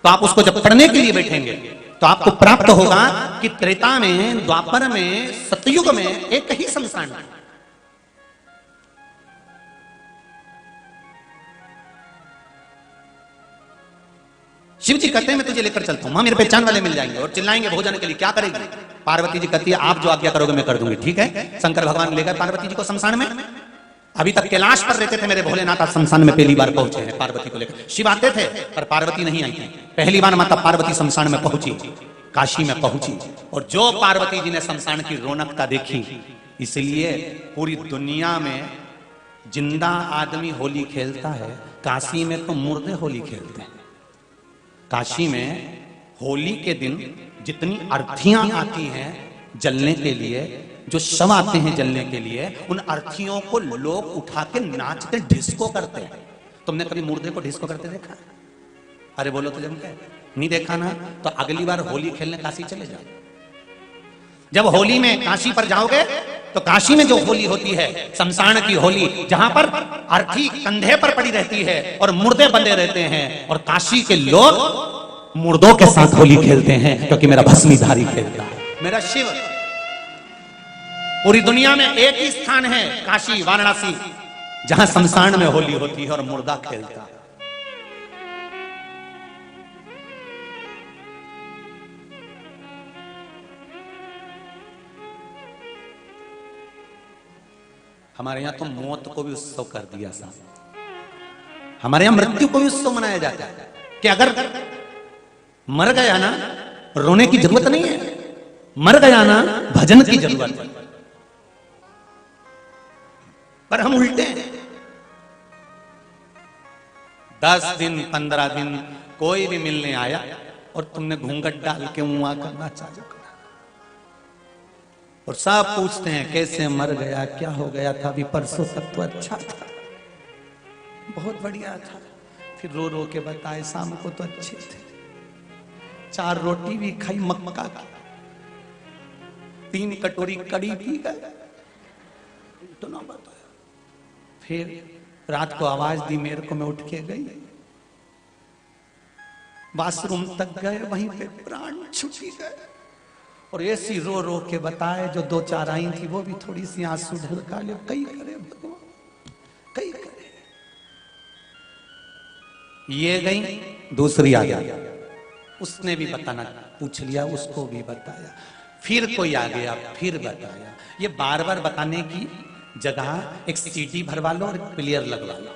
तो आप उसको जब पढ़ने के लिए बैठेंगे तो आपको प्राप्त होगा कि त्रेता में, द्वापर में, सतयुग में एक ही शमशान है। शिव जी कहते हैं मैं तुझे लेकर चलता हूं, मां मेरे पहचान वाले मिल जाएंगे और चिल्लाएंगे भोजन के लिए, क्या करेगी? पार्वती जी कहती है आप जो आज्ञा करोगे मैं कर दूंगी। ठीक है, शंकर भगवान ले गए पार्वती जी को शमशान में। अभी तक कैलाश पर रहते थे मेरे भोलेनाथ, आज शमशान में पहली बार पहुंचे हैं पार्वती को लेकर। शिव आते थे पर पार्वती नहीं आई थी, पहली बार माता पार्वती शमशान में पहुंची, काशी में पहुंची। और जो पार्वती जी ने शमशान की रौनकता देखी, इसलिए पूरी दुनिया में जिंदा आदमी होली खेलता है, काशी में तो मुर्दे होली खेलते हैं। काशी में होली के दिन जितनी अर्थियां आती हैं जलने के लिए, जो शव आते हैं जलने के लिए, उन अर्थियों को लोग उठा के नाचते, डिस्को करते हैं। तुमने कभी मुर्दे को डिस्को करते देखा? अरे बोलो तो जम के नहीं देखा ना, तो अगली बार होली खेलने काशी चले जाओ। जब होली में काशी पर जाओगे तो काशी में जो होली होती है, शमशान की होली, जहां पर अर्थी कंधे पर पड़ी रहती है और मुर्दे बंधे रहते हैं, और काशी के लोग मुर्दों के साथ होली खेलते हैं, क्योंकि मेरा भस्मीधारी खेलता है, मेरा शिव। पूरी दुनिया में एक ही स्थान है, काशी वाराणसी, जहां शमशान में होली होती है और मुर्दा खेलता है। हमारे यहाँ तो मौत को भी उत्सव कर दिया साहब। हमारे यहाँ मृत्यु को भी उत्सव मनाया जाता है कि अगर मर गया ना, रोने की जरूरत नहीं है, मर गया ना भजन की जरूरत है। पर हम उल्टे हैं। 10 दिन 15 दिन कोई भी मिलने आया और तुमने घूंघट डाल के मुआ करना चालू करा, और सब पूछते हैं कैसे मर गया, क्या हो गया था, अभी परसों तक तो अच्छा था, बहुत बढ़िया था, फिर रो रो के बताए शाम को तो अच्छे थे, 4 रोटी भी खाई मक्का की, 3 कटोरी कड़ी पी गए, तो ना बताया। फिर रात को आवाज दी मेरे को, मैं उठ के गई, बाथरूम तक गए, वहीं पे प्राण छूटी गए, और ऐसी रो रो के बताए, जो 2-4 आई थी वो भी थोड़ी सी आंसू ढलका ले, कई करे भगवान, कई करे। ये गई, दूसरी आ गई, उसने भी बताना पूछ लिया, उसको भी बताया, फिर कोई आ गया, फिर बताया। ये बार बार बताने की जगह एक सीडी भरवा लो और प्लेयर लगवा लो।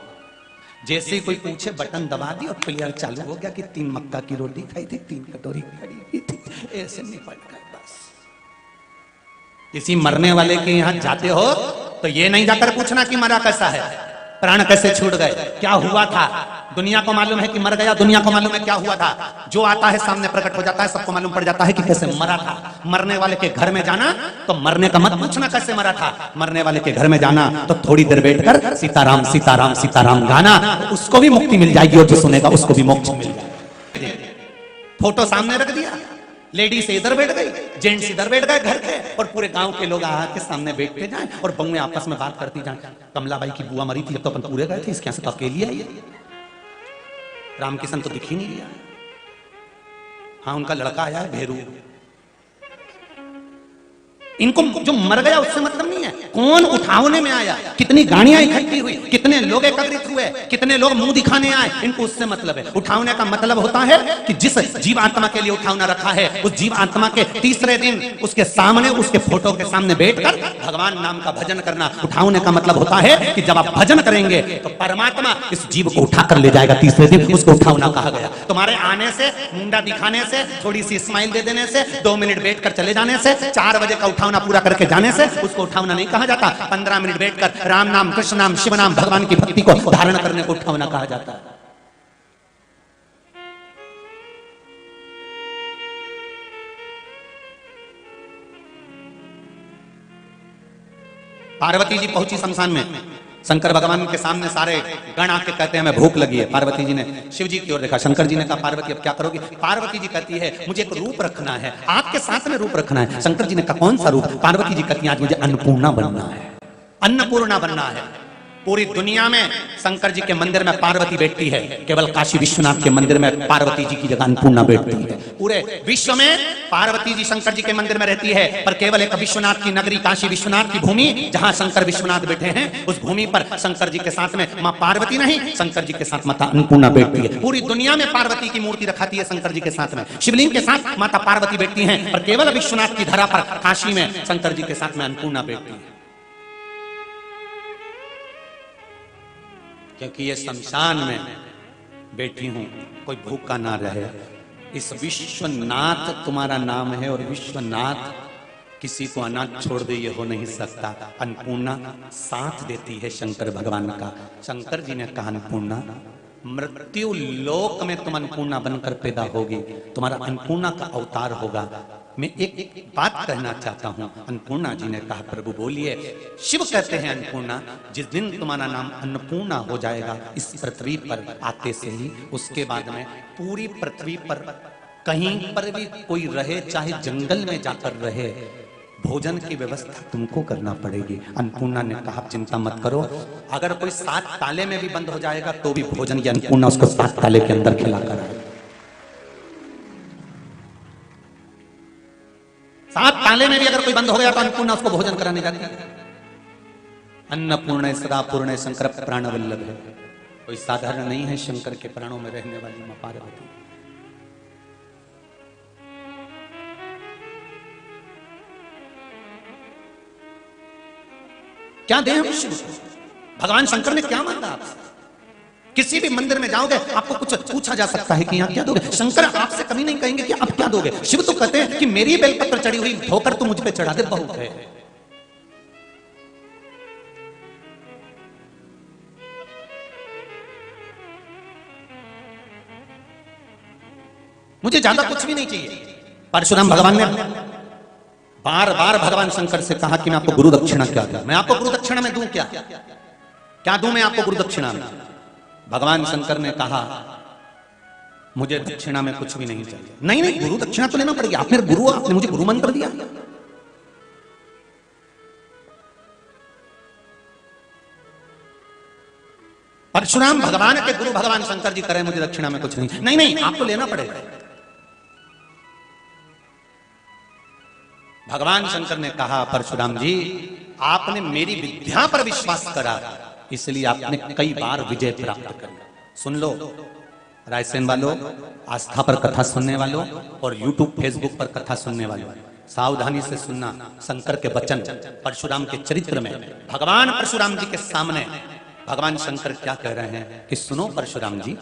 जैसे ही कोई पूछे बटन दबा दी और प्लेयर चालू हो गया कि 3 मक्का की रोटी खाई थी, 3 कटोरी कड़ी पी थी, ऐसे निपट गए बस। किसी मरने वाले के यहाँ जाते हो तो ये नहीं जाकर पूछना कि मरा कैसा है, प्राण कैसे छूट गए, क्या हुआ था। दुनिया को मालूम है कि मर गया, दुनिया को मालूम है क्या हुआ था, जो आता है सामने प्रकट हो जाता है, सबको मालूम पड़ जाता है कि कैसे मरा था। मरने वाले के घर में जाना तो मरने का मत पूछना कैसे मरा था, मरने वाले के घर में जाना तो थोड़ी देर बैठकर सीताराम सीताराम सीताराम गाना, उसको भी मुक्ति मिल जाएगी, और जो सुनेगा उसको भी मोक्ष मिल जाएगा। फोटो सामने रख दिया, लेडीज इधर बैठ गई, जेंट्स इधर बैठ गए घर के, और पूरे गांव के लोग आके सामने बैठते जाएं और बउएं आपस में बात करती जाएं। कमलाबाई की बुआ मरी थी, अब तो अपन पूरे गए थे, इसके यहाँ से तो अकेली आई है, रामकिशन तो दिख ही नहीं गया। हाँ उनका लड़का आया है भेरू। इनको जो मर गया उससे मतलब नहीं है, कौन उठाने में आया, कितनी गाड़ियां इकट्ठी हुई, कितने लोग एकत्रित हुए, कितने लोग मुंह दिखाने आए, इनको उससे मतलब है। उठाने का मतलब होता है कि जिस जीव आत्मा के लिए उठावना रखा है, उस जीव आत्मा के तीसरे दिन उसके सामने, उसके फोटो के सामने बैठकर भगवान नाम का भजन करना। उठाने का मतलब होता है कि जब आप भजन करेंगे तो परमात्मा इस जीव को उठा कर ले जाएगा तीसरे दिन, उसको उठावना कहा गया। तुम्हारे आने से, मुंडा दिखाने से, थोड़ी सी स्माइल दे देने से, 2 मिनट बैठकर चले जाने से, 4 बजे का उठावना पूरा करके जाने से उसको उठावना नहीं कहा जाता। 15 मिनट बैठकर राम नाम, कृष्ण नाम, शिव नाम, भगवान की भक्ति को धारण करने को उठावना कहा जाता है। पार्वती जी पहुंची शमशान में, शंकर भगवान के सामने सारे गण आके कहते हैं हमें भूख लगी है। पार्वती जी ने शिव जी की ओर देखा, शंकर जी ने कहा पार्वती अब क्या करोगी। पार्वती जी कहती है मुझे एक रूप रखना है, आपके साथ में रूप रखना है। शंकर जी ने कहा कौन सा रूप। पार्वती जी कहती है आज मुझे अन्नपूर्णा बनना है, अन्नपूर्णा बनना है। पूरी दुनिया में शंकर जी के मंदिर में पार्वती बैठती है, केवल काशी विश्वनाथ के मंदिर में पार्वती जी की जगह अन्नपूर्णा बैठती है। पूरे विश्व में पार्वती जी शंकर जी के मंदिर में रहती है, पर केवल एक विश्वनाथ की नगरी, काशी विश्वनाथ की भूमि, जहां शंकर विश्वनाथ बैठे हैं, उस भूमि पर शंकर जी के साथ में मां पार्वती नहीं, शंकर जी के साथ माता अन्नपूर्णा बैठती है। पूरी दुनिया में पार्वती की मूर्ति रखाती है शंकर जी के साथ में, शिवलिंग के साथ माता पार्वती बैठती है, पर केवल विश्वनाथ की धरा पर काशी में शंकर जी के साथ में अन्नपूर्णा बैठती है। क्योंकि ये शमशान में बैठी हूं, कोई भूखा ना रहे। इस विश्वनाथ तुम्हारा नाम है, और विश्वनाथ किसी को अनाथ छोड़ दे ये हो नहीं सकता। अन्नपूर्णा साथ देती है शंकर भगवान का। शंकर जी ने कहा अन्नपूर्णा मृत्यु लोक में तुम अन्नपूर्णा बनकर पैदा होगी, तुम्हारा अन्नपूर्णा का अवतार होगा। मैं एक बात कहना चाहता हूं। अन्नपूर्णा जी ने कहा प्रभु बोलिए। शिव कहते हैं अन्नपूर्णा जिस दिन तुम्हारा नाम अन्नपूर्णा हो जाएगा इस पृथ्वी पर आते से ही, उसके बाद में पूरी पृथ्वी पर कहीं पर भी कोई रहे, चाहे जंगल में जाकर रहे, भोजन की व्यवस्था तुमको करना पड़ेगी। अन्नपूर्णा ने कहा चिंता मत करो, अगर कोई 7 ताले में भी बंद हो जाएगा तो भी भोजन की अन्नपूर्णा उसको 7 ताले के अंदर खिलाकर, 7 ताले में भी अगर कोई बंद हो गया तो अन्नपूर्णा उसको भोजन कराने जाती है। अन्नपूर्ण सदा पूर्ण शंकर प्राण वल्लभ है, कोई साधारण नहीं है शंकर के प्राणों में रहने वाली मां पार्वती। क्या दें हम शिव को? भगवान शंकर ने क्या मांगा आपसे? किसी भी मंदिर में जाओगे आपको कुछ पूछा जा सकता है कि यहाँ क्या दोगे? शंकर आपसे कभी नहीं कहेंगे कि आप क्या दोगे। शिव तो कहते हैं कि मेरी बेलपत्र चढ़ी हुई धोकर तू मुझ पे चढ़ा दे, बहुत है। मुझे ज्यादा कुछ भी नहीं चाहिए। परशुराम भगवान ने बार बार भगवान शंकर से कहा कि मैं आपको गुरु दक्षिणा क्या दूं, मैं आपको गुरु दक्षिणा में दूं क्या, क्या दूं मैं आपको गुरु दक्षिणा में? भगवान शंकर ने कहा मुझे दक्षिणा में कुछ भी नहीं चाहिए। नहीं नहीं, गुरु दक्षिणा तो लेना पड़ेगी, आप मेरे गुरु, आपने मुझे गुरु मंत्र दिया। परशुराम भगवान के गुरु भगवान शंकर जी करें मुझे दक्षिणा में कुछ नहीं, नहीं नहीं, आपको लेना पड़ेगा। भगवान शंकर ने कहा परशुराम जी आपने मेरी विद्या पर विश्वास करा, इसलिए आपने कई बार विजय प्राप्त कर। सुन लो रायसेन वालों, आस्था पर कथा सुनने वालों और यूट्यूब फेसबुक पर कथा सुनने वालों, सावधानी से सुनना। शंकर के वचन परशुराम के चरित्र में भगवान परशुराम जी के सामने भगवान शंकर क्या कह रहे हैं कि सुनो परशुराम जी,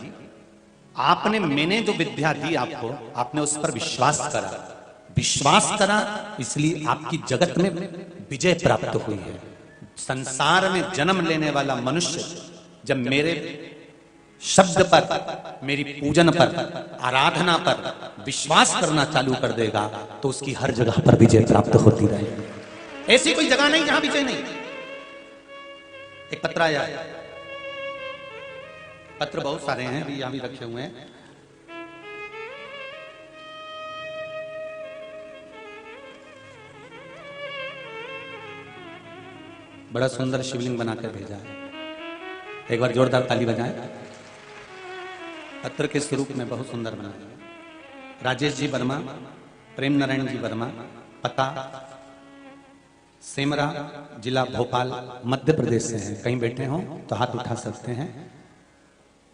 आपने मैंने जो विद्या दी आपको, आपने उस पर विश्वास करा, विश्वास करा इसलिए आपकी जगत में विजय प्राप्त हुई है। संसार में जन्म लेने वाला मनुष्य जब मेरे शब्द पर, मेरी पूजन पर, आराधना पर विश्वास करना चालू कर देगा तो उसकी हर जगह पर विजय प्राप्त होती रहेगी। ऐसी कोई जगह नहीं जहां विजय नहीं। एक पत्र आया है, पत्र बहुत सारे हैं, अभी यहां भी रखे हुए हैं। बड़ा सुंदर शिवलिंग बनाकर भेजा है, एक बार जोरदार ताली बजाएं। पत्र के स्वरूप में बहुत सुंदर बना है। राजेश जी वर्मा, प्रेम नारायण जी वर्मा, पता सेमरा, जिला भोपाल, मध्य प्रदेश से हैं। कहीं बैठे हो तो हाथ उठा सकते हैं,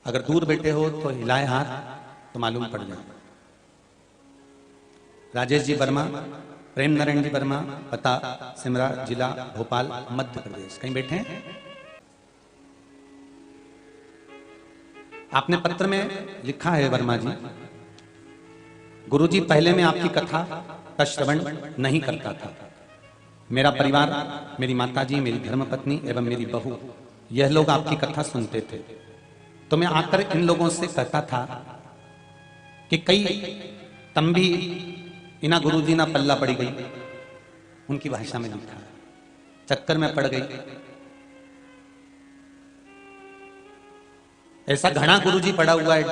अगर दूर बैठे हो तो हिलाए हाथ तो मालूम पड़ जाए। राजेश जी वर्मा, प्रेम नारायण जी वर्मा, पता सिमरा, जिला भोपाल, मध्य प्रदेश। कहीं बैठे हैं? आपने पत्र में लिखा है वर्मा जी, गुरुजी पहले मैं आपकी कथा का श्रवण नहीं करता था। मेरा परिवार, मेरी माताजी, मेरी धर्मपत्नी एवं मेरी बहू, यह लोग आपकी कथा सुनते थे। तो मैं आकर इन लोगों से कहता था कि कई तंबी इना गुरुजी ना पल्ला पड़ी गई, उनकी भाषा में लिखा है, चक्कर में पड़ गई। ऐसा घना गुरुजी पड़ा हुआ है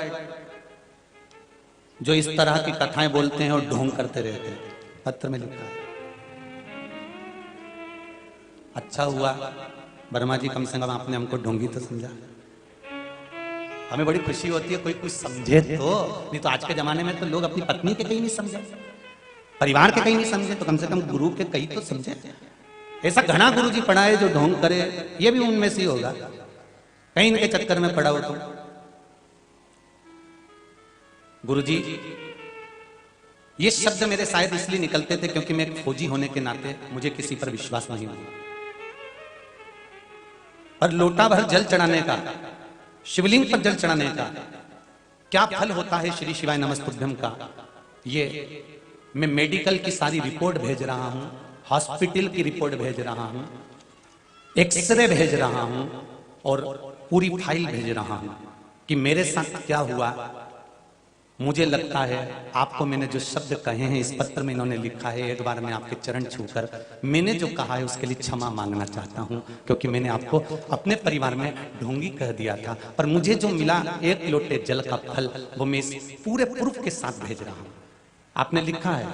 जो इस तरह की कथाएं बोलते हैं और ढोंग करते रहते हैं। पत्र में लिखा है। अच्छा हुआ वर्मा जी, कम से कम आपने हमको ढोंगी तो समझा। हमें बड़ी खुशी होती है कोई कुछ समझे तो, नहीं तो आज के जमाने में तो लोग अपनी पत्नी के कहीं नहीं समझे, परिवार के कहीं नहीं समझे, तो कम से कम गुरु के कहीं तो समझे। ऐसा घना गुरुजी पड़ा है जो ढोंग करे, ये भी उनमें से ही होगा, कहीं इनके चक्कर में पड़ा हो तो। गुरुजी ये शब्द मेरे शायद इसलिए निकलते थे क्योंकि मैं एक फौजी होने के नाते मुझे किसी पर विश्वास नहीं हुआ। पर लोटा भर जल चढ़ाने का, शिवलिंग पर जल चढ़ाने का क्या फल होता है श्री शिवाय नमस्तुभ्यम का, ये मैं मेडिकल की सारी रिपोर्ट भेज रहा हूं, हॉस्पिटल की रिपोर्ट भेज रहा हूं, एक्सरे भेज रहा हूं और पूरी फाइल भेज रहा हूं कि मेरे साथ क्या हुआ। मुझे लगता है आपको मैंने जो शब्द कहे हैं इस पत्र में इन्होंने लिखा है, एक बार मैं आपके चरण छूकर मैंने जो कहा है उसके लिए क्षमा मांगना चाहता हूं, क्योंकि मैंने आपको अपने परिवार में ढोंगी कह दिया था। पर मुझे जो मिला एक लोटे जल का फल, वो मैं इस पूरे प्रूफ के साथ भेज रहा हूं। आपने लिखा है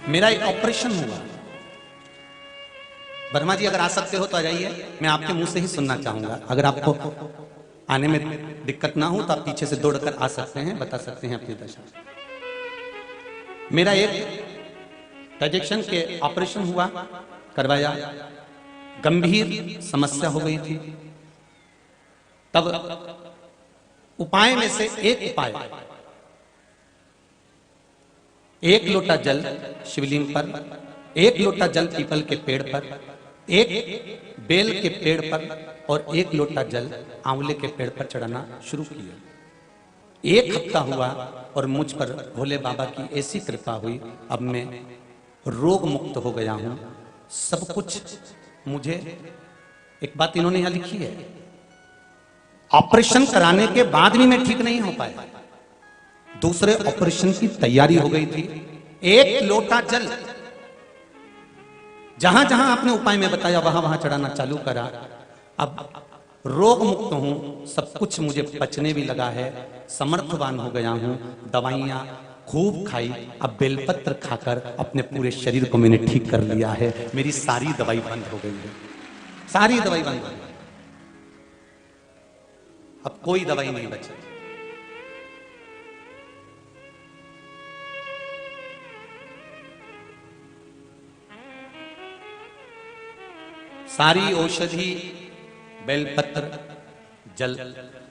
मेरा एक ऑपरेशन हुआ। वर्मा जी अगर आ सकते हो तो आ जाइए, मैं आपके मुंह से ही सुनना चाहूंगा। अगर आपको आने में दिक्कत ना हो तो आप पीछे से दौड़कर आ सकते हैं, बता सकते हैं अपनी दशा। मेरा एक ट्रांजैक्शन के ऑपरेशन हुआ, करवाया, गंभीर समस्या हो गई थी। तब उपाय में से एक उपाय, एक लोटा जल शिवलिंग पर एक लोटा जल पीपल के पेड़ पर, एक बेल के पेड़ पर और एक लोटा जल आंवले के पेड़ पर चढ़ाना शुरू किया। एक हफ्ता हुआ और मुझ पर भोले बाबा की ऐसी कृपा हुई, अब मैं रोग मुक्त हो गया हूं। सब कुछ मुझे, एक बात इन्होंने यहां लिखी है, ऑपरेशन कराने के बाद भी मैं ठीक नहीं हो पाया, दूसरे ऑपरेशन की तैयारी हो गई थी। एक लोटा जल जहां जहां आपने उपाय में बताया वहां वहां चढ़ाना चालू करा। अब रोग मुक्त हूं, सब कुछ मुझे पचने भी लगा है, समर्थवान हो गया हूं, दवाइयां खूब खाई। अब बेलपत्र खाकर अपने पूरे शरीर को मैंने ठीक कर लिया है। मेरी सारी दवाई बंद हो गई है, सारी दवाई बंद हो गई, अब कोई दवाई नहीं बची। सारी औषधि बेलपत्र जल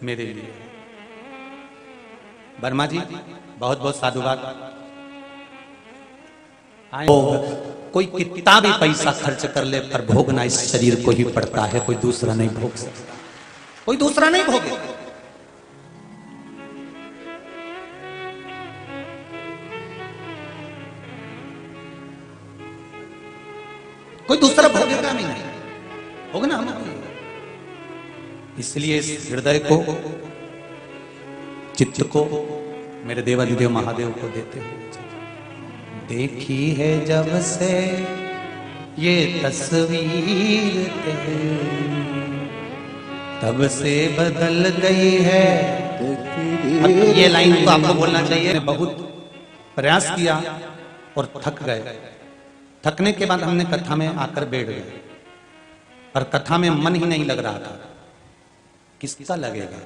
मेरे लिए। वर्मा जी बहुत बहुत साधुवाद। कोई कितना भी पैसा खर्च कर ले पर भोगना इस शरीर को ही पड़ता है, कोई दूसरा नहीं भोग सकता, कोई दूसरा नहीं भोगे। कोई दूसरा भोगेगा नहीं, भोगना हम। इसलिए इस हृदय को, चित्त को मेरे देवाधिदेव महादेव को देते हुए, देखी है जब से ये तस्वीर तेरी, तब से बदल गई है। अब ये लाइन तो आपको बोलना चाहिए। बहुत प्रयास किया और थक गए। थकने के बाद हमने कथा में आकर बैठ गए, पर कथा में मन ही नहीं लग रहा था। किसका लगेगा,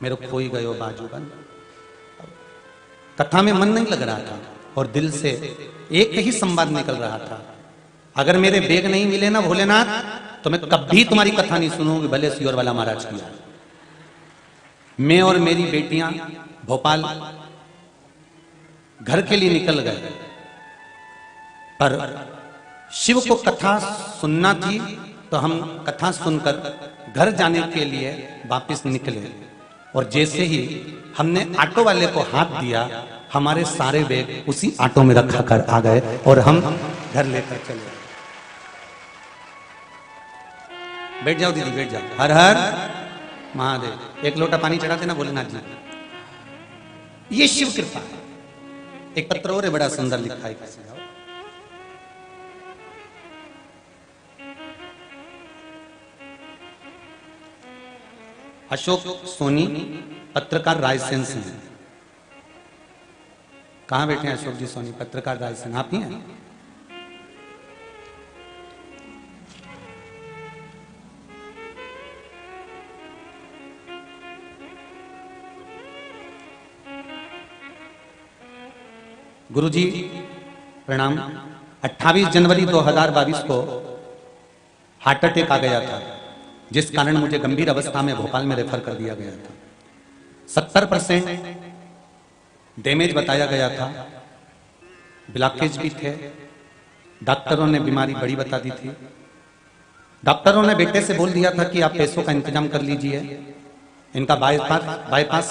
मेरे खोई गयो बाजूबन। कथा में मन नहीं लग रहा था और दिल से एक ही संवाद निकल रहा था, अगर मेरे बेग नहीं मिले ना भोलेनाथ तो मैं कभी तुम्हारी कथा नहीं सुनूंगी, भले सियोर वाला महाराज किया। मैं और मेरी बेटियां भोपाल घर के लिए निकल गए, पर शिव को कथा सुनना थी तो हम कथा सुनकर घर जाने के लिए वापस निकले। और जैसे ही हमने ऑटो वाले को हाथ दिया, हमारे सारे बैग उसी ऑटो में रखा कर आ गए और हम घर लेकर चले। बैठ जाओ दीदी, बैठ जाओ। हर हर महादेव। एक लोटा पानी चढ़ाते ना भोलेनाथ जी। ये शिव कृपा है। एक पत्र और है, बड़ा सुंदर लिखा है। अशोक सोनी पत्रकार रायसेन से हैं। कहां बैठे हैं अशोक जी सोनी पत्रकार रायसेन? आप ही हैं? गुरुजी प्रणाम। 28 जनवरी 2022 को हार्ट अटैक आ गया था, जिस कारण मुझे गंभीर अवस्था में भोपाल में रेफर कर दिया गया था। 70% डैमेज बताया गया था, ब्लॉकेज भी थे। डॉक्टरों ने बीमारी बड़ी बता दी थी। डॉक्टरों ने बेटे से बोल दिया था कि आप पैसों का इंतजाम कर लीजिए, इनका बाईपास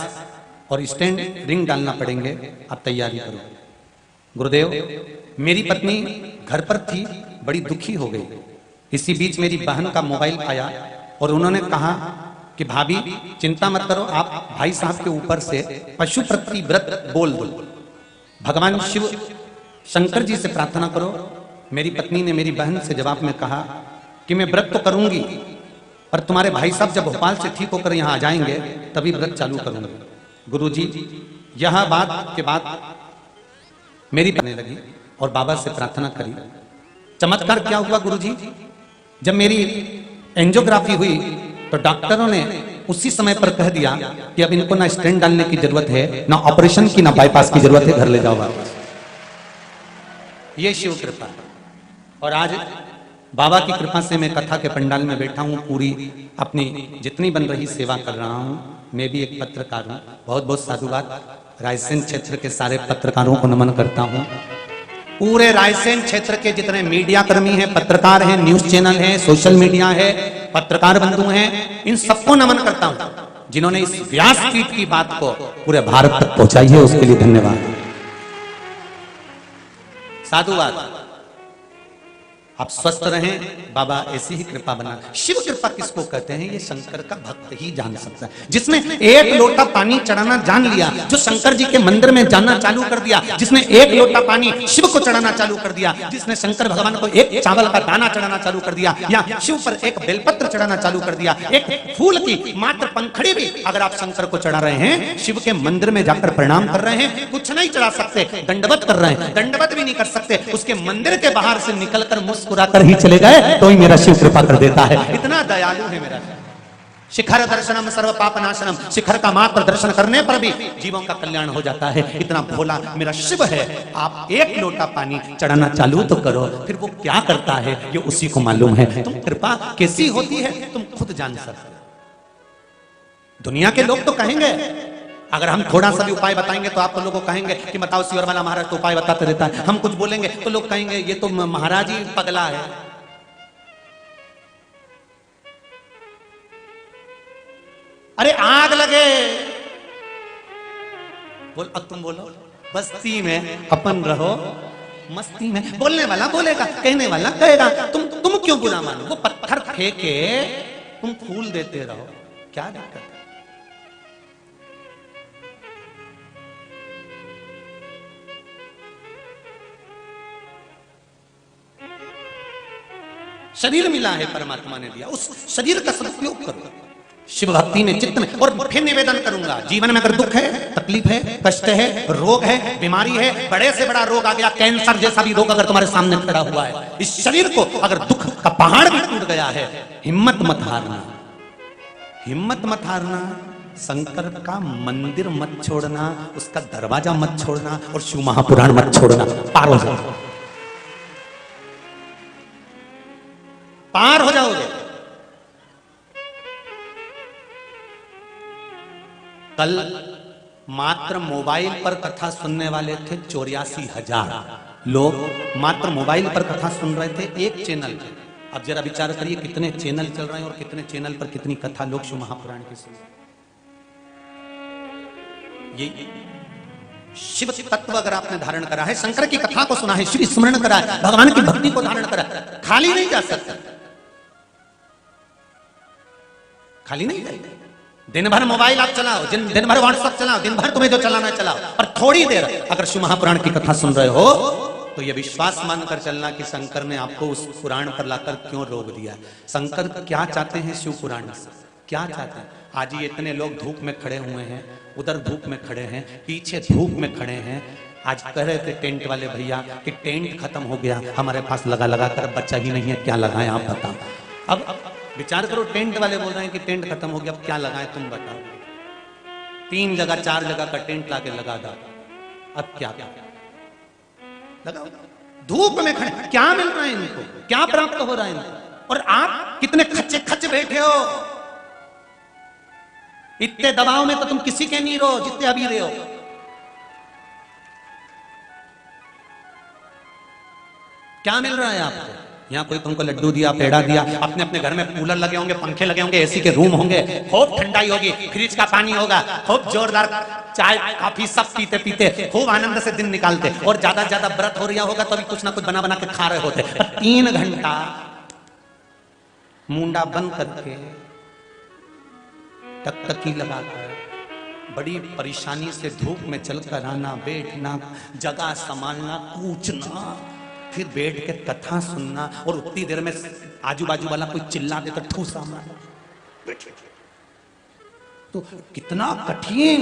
और स्टेंट रिंग डालना पड़ेंगे, आप तैयारी करो। गुरुदेव, मेरी पत्नी घर पर थी, बड़ी दुखी हो गई। इसी बीच मेरी बहन का मोबाइल आया और उन्होंने कहा कि भाभी चिंता मत करो, आप भाई साहब के ऊपर से पशुपति व्रत बोल दो, भगवान शिव शंकर जी से प्रार्थना करो। मेरी पत्नी ने मेरी बहन से जवाब में कहा कि मैं व्रत तो करूंगी, पर तुम्हारे भाई साहब जब भोपाल से ठीक होकर यहाँ आ जाएंगे तभी व्रत चालू करूंगी। गुरुजी, यह बात के बाद मेरी पत्नी लगी और बाबा से प्रार्थना करी। चमत्कार क्या हुआ गुरुजी, जब मेरी एंजियोग्राफी हुई तो डॉक्टरों ने उसी समय पर कह दिया कि अब इनको ना स्टेंट डालने की जरूरत है, ना ऑपरेशन की, ना बाईपास की जरूरत है, घर ले जाओ वापस। ये शिव कृपा। और आज बाबा की कृपा से मैं कथा के पंडाल में बैठा हूँ, पूरी अपनी जितनी बन रही सेवा कर रहा हूँ। मैं भी एक पत्रकार हूँ। बहुत बहुत साधुवाद। रायसेन क्षेत्र के सारे पत्रकारों को नमन करता हूँ। पूरे रायसेन क्षेत्र के जितने मीडिया कर्मी हैं, पत्रकार हैं, न्यूज चैनल हैं, सोशल मीडिया है, पत्रकार बंधु हैं, इन सबको नमन करता हूं जिन्होंने इस व्यासपीठ की बात को पूरे भारत तक पहुंचाई है। उसके लिए धन्यवाद। साधुवाद। आप स्वस्थ रहें, बाबा ऐसी ही कृपा बना। शिव कृपा किसको कहते हैं? ये शंकर का भक्त ही जान सकता है। जिसने एक लोटा पानी चढ़ाना जान लिया, जो शंकर जी के मंदिर में जाना चालू कर दिया, जिसने एक लोटा पानी शिव को चढ़ाना चालू कर दिया, जिसने शंकर भगवान को एक चावल का दाना चढ़ाना चालू कर दिया, या शिव पर एक बेलपत्र चढ़ाना चालू कर दिया, एक फूल की मात्र पंखड़ी भी अगर आप शंकर को चढ़ा रहे हैं, शिव के मंदिर में जाकर प्रणाम कर रहे हैं, कुछ नहीं चढ़ा सकते, दंडवत कर रहे हैं, दंडवत भी नहीं कर सकते, उसके मंदिर के बाहर से निकलकर मुस्कुरा कर ही चले गए तो ही मेरा शिव कृपा कर देता है। इतना दयालु है मेरा शिव। शिखर दर्शनम सर्व पाप नाशनम। शिखर का मात्र दर्शन करने पर भी जीवों का कल्याण हो जाता है। इतना भोला मेरा शिव है। आप एक लोटा पानी चढ़ाना चालू तो करो, फिर वो क्या करता है ये उसी को मालूम है। तुम कृपा कैसी होती है तुम खुद जान सकते हो। दुनिया के लोग तो कहेंगे, अगर हम थोड़ा सा भी उपाय बताएंगे तो आप लोगों को कहेंगे कि बताओ शिवर वाला महाराज तो उपाय बताते रहता है। हम कुछ बोलेंगे तो लोग कहेंगे ये तो महाराज ही पगला है। अरे आग लगे, बोल अब तुम बोलो, बस्ती में अपन रहो मस्ती में। बोलने वाला बोलेगा, कहने वाला कहेगा, तुम क्यों बुरा मानो? वो पत्थर फेंके तुम फूल देते रहो, क्या दिक्कत है? शरीर मिला है, परमात्मा ने दिया, उस शरीर का सदुपयोग करो शिव भक्ति में, चित्त में। और फिर निवेदन करूंगा, जीवन में अगर दुख है, तकलीफ है, कष्ट है, रोग है, बीमारी है, बड़े से बड़ा रोग आ गया, कैंसर जैसा भी रोग अगर तुम्हारे सामने खड़ा हुआ है, इस शरीर को अगर दुख का पहाड़ भी टूट गया है, हिम्मत मत हारना, हिम्मत मत हारना। शंकर का मंदिर मत छोड़ना, उसका दरवाजा मत छोड़ना, और शिव महापुराण मत छोड़ना। पार हो जाओ, पार हो जाओगे। कल मात्र मोबाइल पर कथा सुनने वाले थे 84,000 लोग, मात्र मोबाइल पर कथा सुन रहे थे एक चैनल पे। अब जरा विचार करिए कितने चैनल चल रहे हैं और कितने चैनल पर कितनी कथा लोग शिव महापुराण की सुन। ये शिव तत्व अगर आपने धारण करा है, शंकर की कथा को सुना है, शिव स्मरण करा है, भगवान की भक्ति को धारण करा, खाली नहीं जा सकता, खाली नहीं जाएगा। दिन भर मोबाइल आप चलाओ, दिन भर व्हाट्सएप चलाओ, दिन भर तुम्हें जो चलाना चलाओ, पर थोड़ी देर अगर शिव महापुराण की कथा सुन रहे हो तो ये विश्वास मानकर चलना कि शंकर ने आपको उस पुराण पर लाकर क्यों रोक दिया। शंकर क्या चाहते हैं शिव पुराण से, क्या चाहते हैं? आज ये इतने लोग धूप में खड़े हुए हैं, उधर धूप में खड़े हैं, पीछे धूप में खड़े हैं। आज कह रहे थे टेंट वाले भैया कि टेंट खत्म हो गया, हमारे पास लगा लगा कर बच्चा ही नहीं है, क्या लगाएं आप बताओ। अब विचार करो, टेंट वाले बोल रहे हैं कि टेंट खत्म हो गया, अब क्या लगाएं तुम बताओ। 3 जगह 4 जगह का टेंट लाके लगा दो, अब क्या लगाओ? धूप में खड़े, क्या मिल रहा है इनको, क्या प्राप्त हो रहा है इनको? और आप कितने खच्चे खच बैठे हो। इतने दबाव में तो तुम किसी के नहीं रहो जितने अभी रहे हो। क्या मिल रहा है आपको? यहाँ कोई तुमको लड्डू दिया, पेड़ा दिया, अपने अपने घर में कूलर लगे होंगे, पंखे लगे होंगे, एसी के रूम होंगे, खूब ठंडाई होगी, फ्रिज का पानी होगा, खूब जोरदार चाय कॉफी सब पीते पीते खूब आनंद से दिन निकालते। और ज्यादा ज्यादा व्रत हो रहा होगा तो भी कुछ ना कुछ बना बना के खा रहे होते। 3 घंटा मुंडा बंद करके टकटकी लगाकर बड़ी परेशानी से धूप में चलकर आना, बैठना, जगह संभालना, कूचना, फिर बैठ के कथा सुनना, और उतनी देर में आजू बाजू वाला कोई चिल्ला दे तो ठूसा मारना, तो कितना कठिन।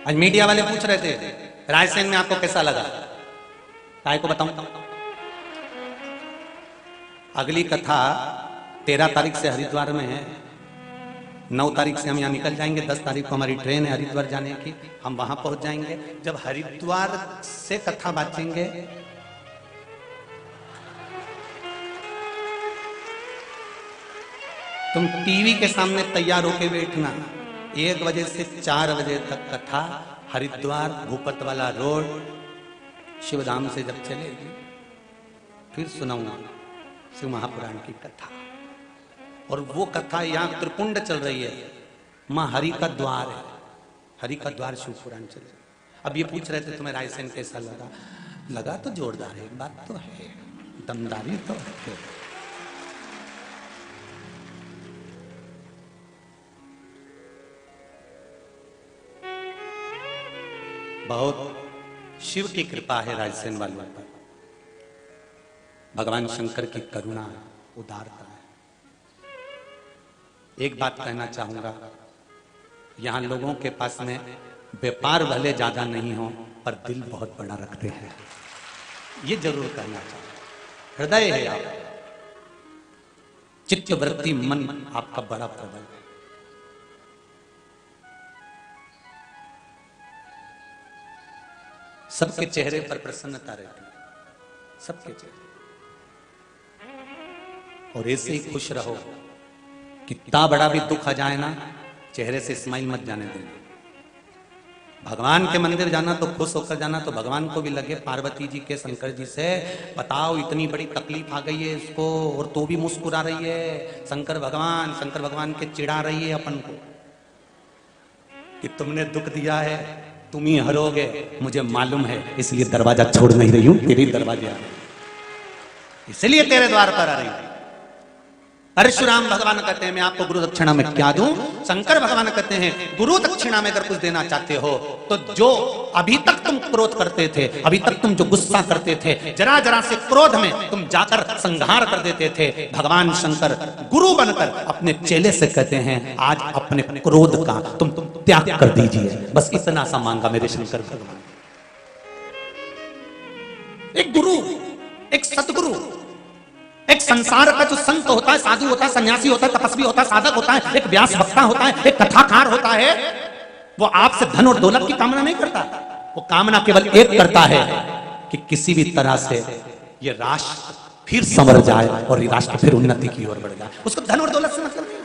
आज मीडिया वाले पूछ रहे थे रायसेन में आपको कैसा लगा, काय को बताऊं। अगली कथा 13 तारीख से हरिद्वार में है, 9 तारीख से हम यहाँ निकल जाएंगे, 10 तारीख को हमारी ट्रेन है हरिद्वार जाने की, हम वहां पहुंच जाएंगे। जब हरिद्वार से कथा बांटेंगे तुम टीवी के सामने तैयार होके बैठना, 1 बजे से 4 बजे तक कथा हरिद्वार भूपत वाला रोड शिवधाम से जब चलेगी फिर सुनाऊंगा शिव महापुराण की कथा। और वो कथा यहाँ त्रिपुंड चल रही है, माँ हरि का द्वार है, हरि का द्वार शिव पुराण चल रही है। अब ये पूछ रहे थे तुम्हें रायसेन कैसा लगा? लगा तो जोरदार है, बात तो है, दमदारी तो है। बहुत शिव की कृपा है रायसेन वालों पर, भगवान शंकर की करुणा उदारता है। एक बात कहना चाहूंगा, यहां लोगों के पास में व्यापार भले ज्यादा नहीं हो पर दिल बहुत बड़ा रखते हैं, ये जरूर कहना चाहूंगा। हृदय है आप, चित्त वृत्ति मन आपका बड़ा प्रबल है। सबके चेहरे पर प्रसन्नता रहती है, सबके चेहरे, और ऐसे ही खुश रहो। कितना बड़ा भी दुख आ जाए ना, चेहरे से स्माइल मत जाने देना। भगवान के मंदिर जाना तो खुश होकर जाना, तो भगवान को भी लगे पार्वती जी के शंकर जी से बताओ इतनी बड़ी तकलीफ आ गई है इसको और तो भी मुस्कुरा रही है। शंकर भगवान के चिढ़ा रही है अपन को कि तुमने दुख दिया है, तुम ही हरोगे, मुझे मालूम है, इसलिए दरवाजा छोड़ नहीं रही हूं, तेरे दरवाजे आ रहे, इसलिए तेरे द्वार पर आ रही हूं। परशुराम भगवान कहते हैं मैं आपको गुरु दक्षिणा में क्या दूं? शंकर भगवान कहते हैं गुरु दक्षिणा में अगर कुछ देना चाहते हो तो जो अभी तक तुम क्रोध करते थे, अभी तक तुम जो गुस्सा करते थे, जरा जरा से क्रोध में तुम जाकर संहार कर देते थे, भगवान शंकर गुरु बनकर अपने चेले से कहते हैं आज अपने क्रोध का तुम त्याग कर दीजिए। बस इतना सा मांगा मेरे शंकर भगवान। एक गुरु, एक सतगुरु, एक संसार का जो संत होता है, साधु होता है, सन्यासी होता है, तपस्वी होता है, साधक होता है, एक व्यास वक्ता होता है, एक कथाकार होता है, वो आपसे धन और दौलत की कामना नहीं करता, वो कामना केवल एक करता है कि किसी भी तरह से ये राष्ट्र फिर संवर जाए और ये राष्ट्र फिर उन्नति की ओर बढ़ जाए। उसको धन और दौलत से मतलब नहीं।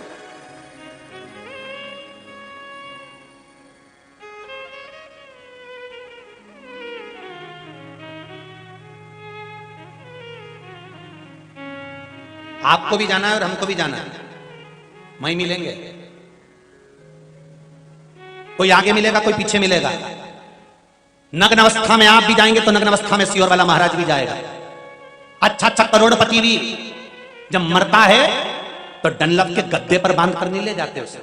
आपको भी जाना है और हमको भी जाना है, वहीं मिलेंगे, कोई आगे मिलेगा कोई पीछे मिलेगा। नग्न अवस्था में आप भी जाएंगे तो नग्न अवस्था में सियोर वाला महाराज भी जाएगा। अच्छा अच्छा करोड़पति भी जब मरता है तो डनलप के गद्दे पर बांध कर नहीं ले जाते उसे,